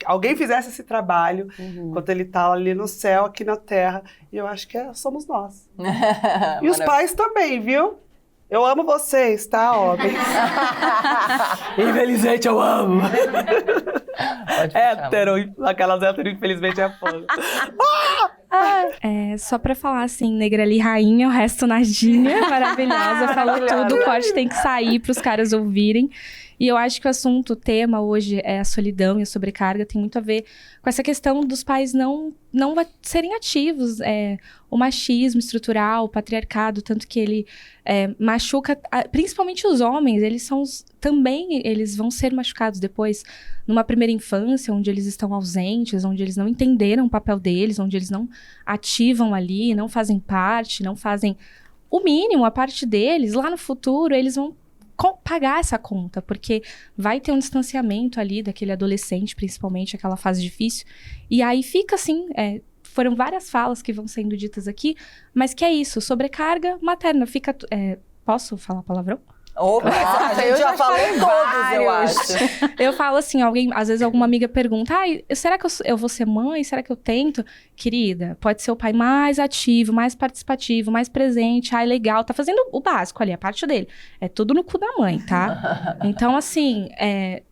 Alguém fizesse esse trabalho enquanto ele está ali no céu, aqui na terra. E eu acho que somos nós. E os pais também, viu? Eu amo vocês, tá, homens? Infelizmente eu amo. Aquelas hétero, infelizmente é fogo. Só pra falar assim, Negrali rainha, o resto nadinha, maravilhosa, falou tudo, o corte tem que sair pros caras ouvirem. E eu acho que o tema hoje é a solidão e a sobrecarga, tem muito a ver com essa questão dos pais não serem ativos, o machismo estrutural, o patriarcado, tanto que ele machuca, principalmente os homens, eles vão ser machucados depois, numa primeira infância, onde eles estão ausentes, onde eles não entenderam o papel deles, onde eles não ativam ali, não fazem parte, não fazem o mínimo, a parte deles, lá no futuro eles vão pagar essa conta, porque vai ter um distanciamento ali daquele adolescente, principalmente, aquela fase difícil, e aí fica assim, foram várias falas que vão sendo ditas aqui, mas que é isso, sobrecarga materna, fica... posso falar palavrão? Opa, a gente já falou todos, eu acho. Eu falo assim, às vezes alguma amiga pergunta, será que eu vou ser mãe? Será que eu tento? Querida, pode ser o pai mais ativo, mais participativo, mais presente, legal, tá fazendo o básico ali, a parte dele. É tudo no cu da mãe, tá? Então, assim,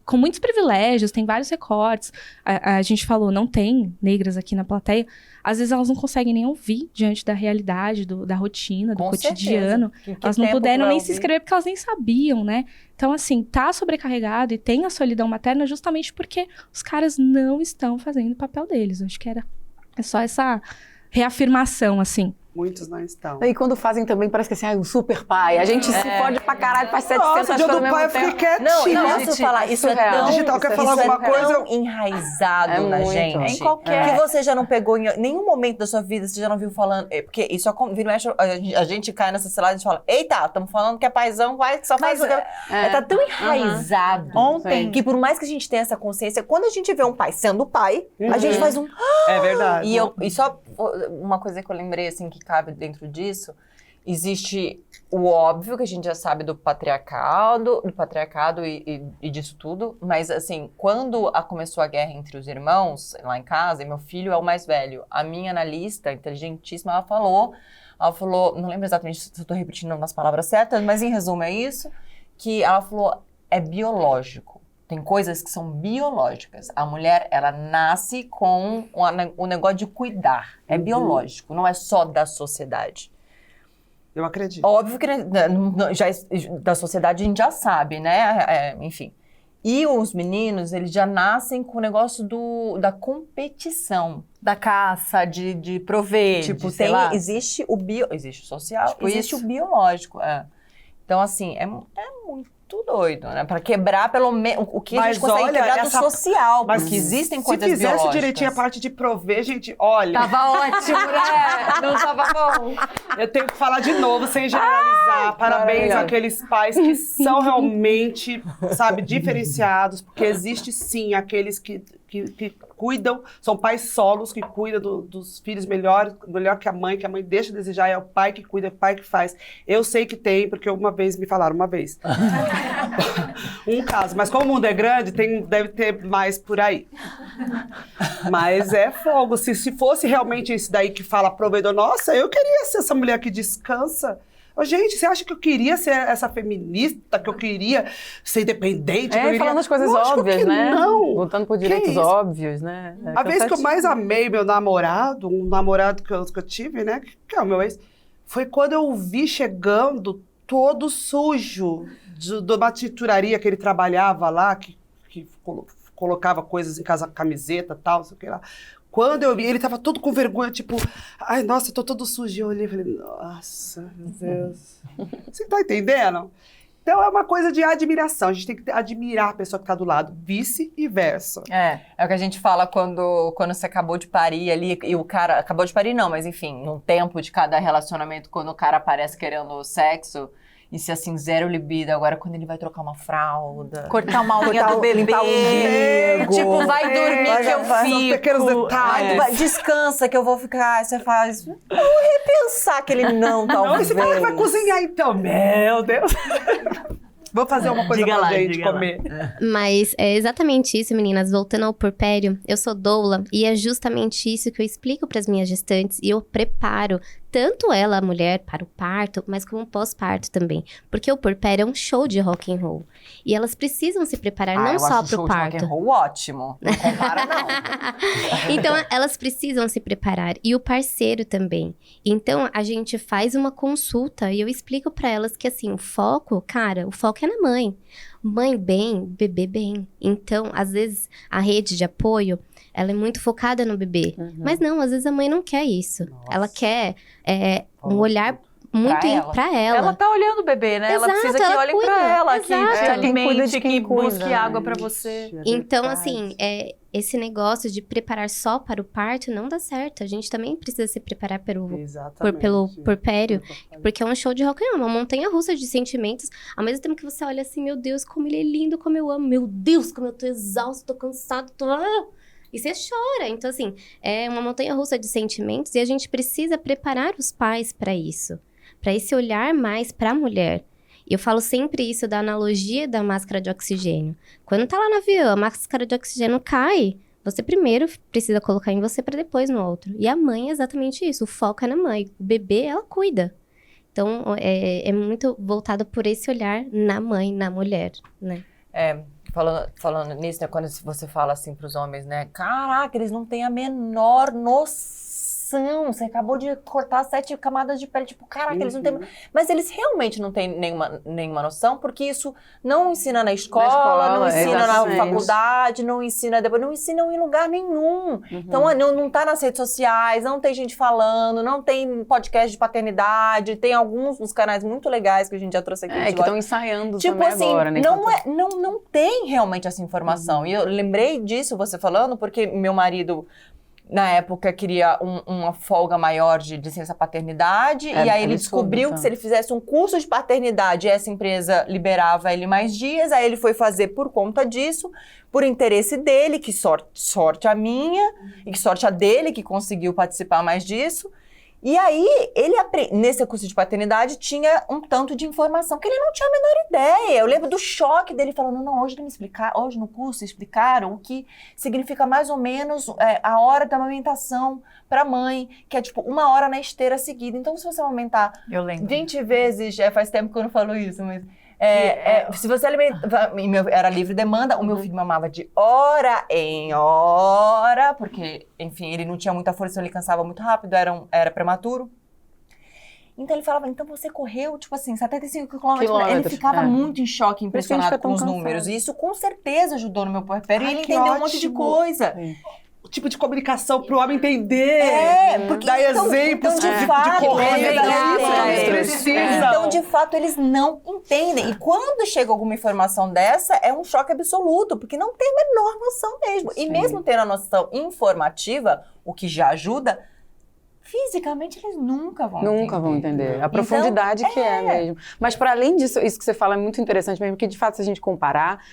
com muitos privilégios, tem vários recortes. A gente falou, não tem negras aqui na plateia. Às vezes elas não conseguem nem ouvir diante da realidade, da rotina, do cotidiano. Elas não puderam nem se inscrever porque elas nem sabiam, né? Então, assim, tá sobrecarregado e tem a solidão materna justamente porque os caras não estão fazendo o papel deles. Eu acho que é só essa reafirmação, assim. Muitos não estão. E quando fazem também, parece que assim, um super pai. A gente se fode pra caralho, faz 700 Nossa, o dia coisas do ao pai eu mesmo fiquei tempo. quietinha. Não, posso falar, isso é surreal. tão... Digital quer falar isso alguma é tão coisa? enraizado na muito. gente. Em qualquer- Que você já não pegou em nenhum momento da sua vida, você já não viu falando... Porque isso vira e mexe, a gente cai nessa cilada e a gente fala, eita, estamos falando que é paizão, vai, só faz... Tá tão enraizado Ontem- que por mais que a gente tenha essa consciência, quando a gente vê um pai sendo pai, a gente faz um... É verdade. E só uma coisa que eu lembrei, assim, que cabe dentro disso, existe o óbvio que a gente já sabe do patriarcado e disso tudo, mas assim, quando começou a guerra entre os irmãos, lá em casa, e meu filho é o mais velho, a minha analista, inteligentíssima, ela falou, não lembro exatamente se eu estou repetindo nas palavras certas, mas em resumo é isso, que ela falou, é biológico. Tem coisas que são biológicas. A mulher, ela nasce com o negócio de cuidar. É biológico, não é só da sociedade. Eu acredito. Óbvio que da sociedade a gente já sabe, né? Enfim. E os meninos, eles já nascem com o negócio da competição. Da caça, de prover, Tipo, sei lá. existe existe o social, Tipo existe isso. o biológico. Então, assim, é muito doido, né? Pra quebrar pelo menos o que a Mas gente consegue olha, quebrar do essa- social, Mas porque existem se coisas fizesse biológicas. direitinho a parte de prover, gente, olha, Tava ótimo, né? Não tava bom. eu tenho que falar de novo, sem generalizar. Parabéns maravilhoso. àqueles pais que são realmente, sabe, diferenciados, porque existe sim aqueles que cuidam, são pais solos que cuidam dos filhos melhor que a mãe deixa a desejar, é o pai que cuida, é o pai que faz. Eu sei que tem, porque uma vez me falaram, um caso, mas como o mundo é grande, deve ter mais por aí. Mas é fogo, se fosse realmente esse daí que fala provedor, nossa, eu queria ser essa mulher que descansa. Ô, gente, você acha que eu queria ser essa feminista, que eu queria ser independente? que eu queria... falando as coisas Lógico óbvias, que né? não. Lutando por Que direitos isso? óbvios, né? A vez que eu mais amei meu namorado, um namorado que eu tive, né, que é o meu ex, foi quando eu o vi chegando todo sujo de uma tinturaria que ele trabalhava lá, que colocava coisas em casa, camiseta e tal, não sei o que lá. Quando eu vi, ele tava todo com vergonha, tipo, ai, nossa, tô todo sujo. Eu olhei e falei, nossa, meu Deus. Você tá entendendo? Então é uma coisa de admiração. A gente tem que admirar a pessoa que tá do lado, vice-versa. É o que a gente fala quando você acabou de parir ali, e o cara, acabou de parir não, mas enfim, no tempo de cada relacionamento, quando o cara aparece querendo sexo, e se assim, zero libido, agora quando ele vai trocar uma fralda, Cortar uma unha do bebê. limpar o umbigo, Tipo, vai dormir que eu São fico. pequenos detalhes. descansa que eu vou ficar, aí você faz, vou repensar que ele não, talvez. Não, e você fala que vai cozinhar então. Meu Deus. Vou fazer uma coisa Diga pra lá, gente diga lá. comer. Mas é exatamente isso, meninas. Voltando ao puerpério, eu sou doula e é justamente isso que eu explico para as minhas gestantes e eu preparo tanto ela, a mulher, para o parto, mas como pós-parto também. Porque o puerpério é um show de rock and roll. E elas precisam se preparar não eu só acho para o o show de rock parto. and roll ótimo, não compara não. Então, elas precisam se preparar. E o parceiro também. Então, a gente faz uma consulta e eu explico para elas que, assim, o foco é na mãe. Mãe bem, bebê bem. Então, às vezes, a rede de apoio, ela é muito focada no bebê. Mas não, às vezes a mãe não quer isso. Ela quer um olhar muito pra ela. Ela tá olhando o bebê, né? ela Exato, precisa que ela olhem cuida, pra ela, que exato. te Quem alimente, cuida de quem que cuida, busque né? água pra você. Então, assim, esse negócio de preparar só para o parto não dá certo. A gente também precisa se preparar pelo puerpério, porque é um show de rock and roll, uma montanha-russa de sentimentos. Ao mesmo tempo que você olha assim, meu Deus, como ele é lindo, como eu amo. Meu Deus, como eu tô exausto, tô cansado, E você chora. Então, assim, é uma montanha-russa de sentimentos e a gente precisa preparar os pais para isso. Para esse olhar mais para a mulher. E eu falo sempre isso da analogia da máscara de oxigênio. Quando tá lá no avião, a máscara de oxigênio cai, você primeiro precisa colocar em você para depois no outro. E a mãe é exatamente isso, o foco é na mãe. O bebê, ela cuida. Então, é muito voltado por esse olhar na mãe, na mulher, né? Falando nisso, né, quando você fala assim pros homens, né, caraca, eles não têm a menor noção noção, você acabou de cortar 7 camadas de pele, tipo, caraca, eles não têm... Mas eles realmente não têm nenhuma noção, porque isso não ensina na escola, não ensina na faculdade, não ensina depois, não ensinam em lugar nenhum. Então, não tá nas redes sociais, não tem gente falando, não tem podcast de paternidade, tem alguns dos canais muito legais que a gente já trouxe aqui. Que estão ensaiando tipo também assim, agora, né? Não tem realmente essa informação. E eu lembrei disso, você falando, porque meu marido, na época, queria uma folga maior de licença paternidade, e aí ele descobriu que se ele fizesse um curso de paternidade, essa empresa liberava ele mais dias, aí ele foi fazer por conta disso, por interesse dele, que sorte a minha, e que sorte a dele, que conseguiu participar mais disso. E aí, ele nesse curso de paternidade tinha um tanto de informação que ele não tinha a menor ideia. Eu lembro do choque dele falando, não, hoje no curso explicaram o que significa mais ou menos a hora da amamentação para a mãe, que é tipo 1 hora na esteira seguida. Então, se você aumentar 20 vezes, faz tempo que eu não falo isso, mas... se você alimentar, era livre demanda, o meu filho mamava de hora em hora, porque, enfim, ele não tinha muita força, então ele cansava muito rápido, era prematuro. Então ele falava, então você correu, tipo assim, 75 quilômetros. Ele ficava muito em choque, impressionado com os números. E isso com certeza ajudou no meu puerpério, e ele entendeu um monte de coisa. O tipo de comunicação pro homem entender. Porque dar exemplos de correr, Então, de fato, eles não entendem. E quando chega alguma informação dessa, é um choque absoluto, porque não tem a menor noção mesmo. E mesmo tendo a noção informativa, o que já ajuda, fisicamente eles nunca vão entender. A profundidade que é mesmo. Mas para além disso, isso que você fala é muito interessante mesmo, porque de fato, se a gente comparar...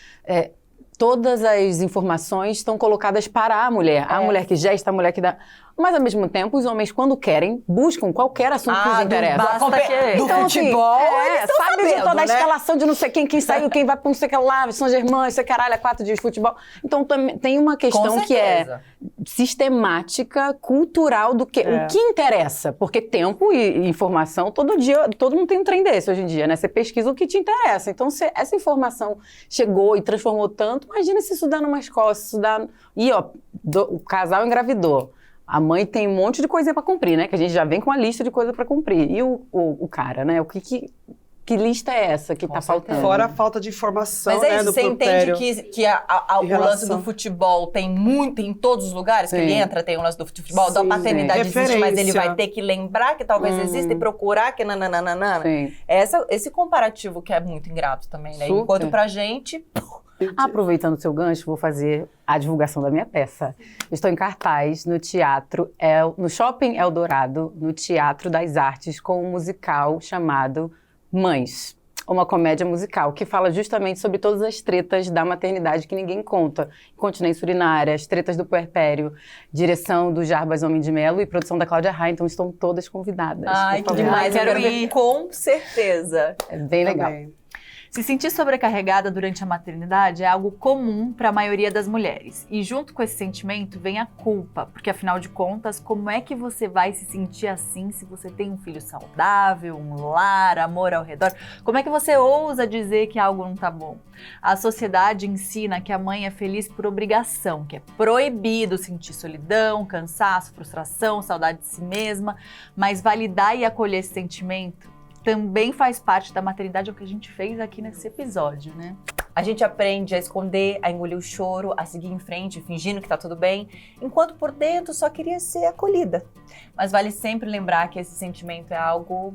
todas as informações estão colocadas para a mulher. A mulher que gesta, a mulher que dá... Mas, ao mesmo tempo, os homens, quando querem, buscam qualquer assunto que lhes interessa. Do então, futebol, assim, sabe de toda a escalação de não sei quem saiu, quem vai para não sei o que lá, São Germain, isso é caralho, 4 dias de futebol. Então, tem uma questão que é sistemática, cultural, do que o que interessa. Porque tempo e informação, todo dia, todo mundo tem um trem desse hoje em dia, né? Você pesquisa o que te interessa. Então, se essa informação chegou e transformou tanto, imagina se estudar numa escola, se estudar... E, o casal engravidou. A mãe tem um monte de coisa para cumprir, né? Que a gente já vem com a lista de coisa para cumprir. E o cara, né? Que lista é essa que tá faltando? Fora a falta de informação, mas é isso, você entende que o lance do futebol tem muito em todos os lugares que ele entra, tem o lance do futebol, da paternidade existe, mas ele vai ter que lembrar que talvez exista e procurar que nananana. Esse comparativo que é muito ingrato também, né? Super. Enquanto pra gente... Aproveitando o seu gancho, vou fazer a divulgação da minha peça. Estou em cartaz no no Shopping Eldorado, no Teatro das Artes, com um musical chamado Mães. Uma comédia musical que fala justamente sobre todas as tretas da maternidade que ninguém conta. Incontinência urinária, as tretas do puerpério, direção do Jarbas Homem de Melo e produção da Cláudia Raia, então estão todas convidadas. Ai, que demais, quero ir com certeza. É bem legal. Se sentir sobrecarregada durante a maternidade é algo comum para a maioria das mulheres. E junto com esse sentimento vem a culpa, porque afinal de contas, como é que você vai se sentir assim se você tem um filho saudável, um lar, amor ao redor? Como é que você ousa dizer que algo não tá bom? A sociedade ensina que a mãe é feliz por obrigação, que é proibido sentir solidão, cansaço, frustração, saudade de si mesma, mas validar e acolher esse sentimento também faz parte da maternidade, é o que a gente fez aqui nesse episódio, né? A gente aprende a esconder, a engolir o choro, a seguir em frente, fingindo que tá tudo bem, enquanto por dentro só queria ser acolhida. Mas vale sempre lembrar que esse sentimento é algo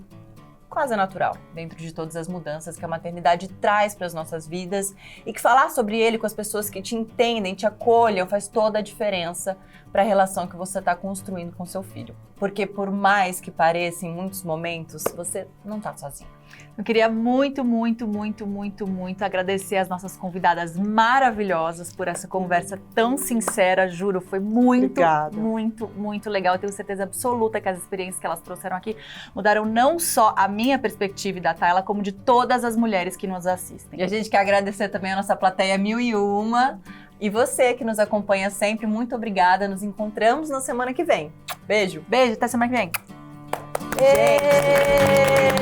quase natural, dentro de todas as mudanças que a maternidade traz para as nossas vidas, e que falar sobre ele com as pessoas que te entendem, te acolham, faz toda a diferença para a relação que você está construindo com seu filho. Porque por mais que pareça em muitos momentos, você não está sozinho. Eu queria muito agradecer as nossas convidadas maravilhosas por essa conversa tão sincera, juro, foi muito legal. Eu tenho certeza absoluta que as experiências que elas trouxeram aqui mudaram não só a minha perspectiva e da Tayla, como de todas as mulheres que nos assistem. E a gente quer agradecer também a nossa plateia 1001 e você que nos acompanha sempre, muito obrigada. Nos encontramos na semana que vem. Beijo. Beijo, até semana que vem. Gente.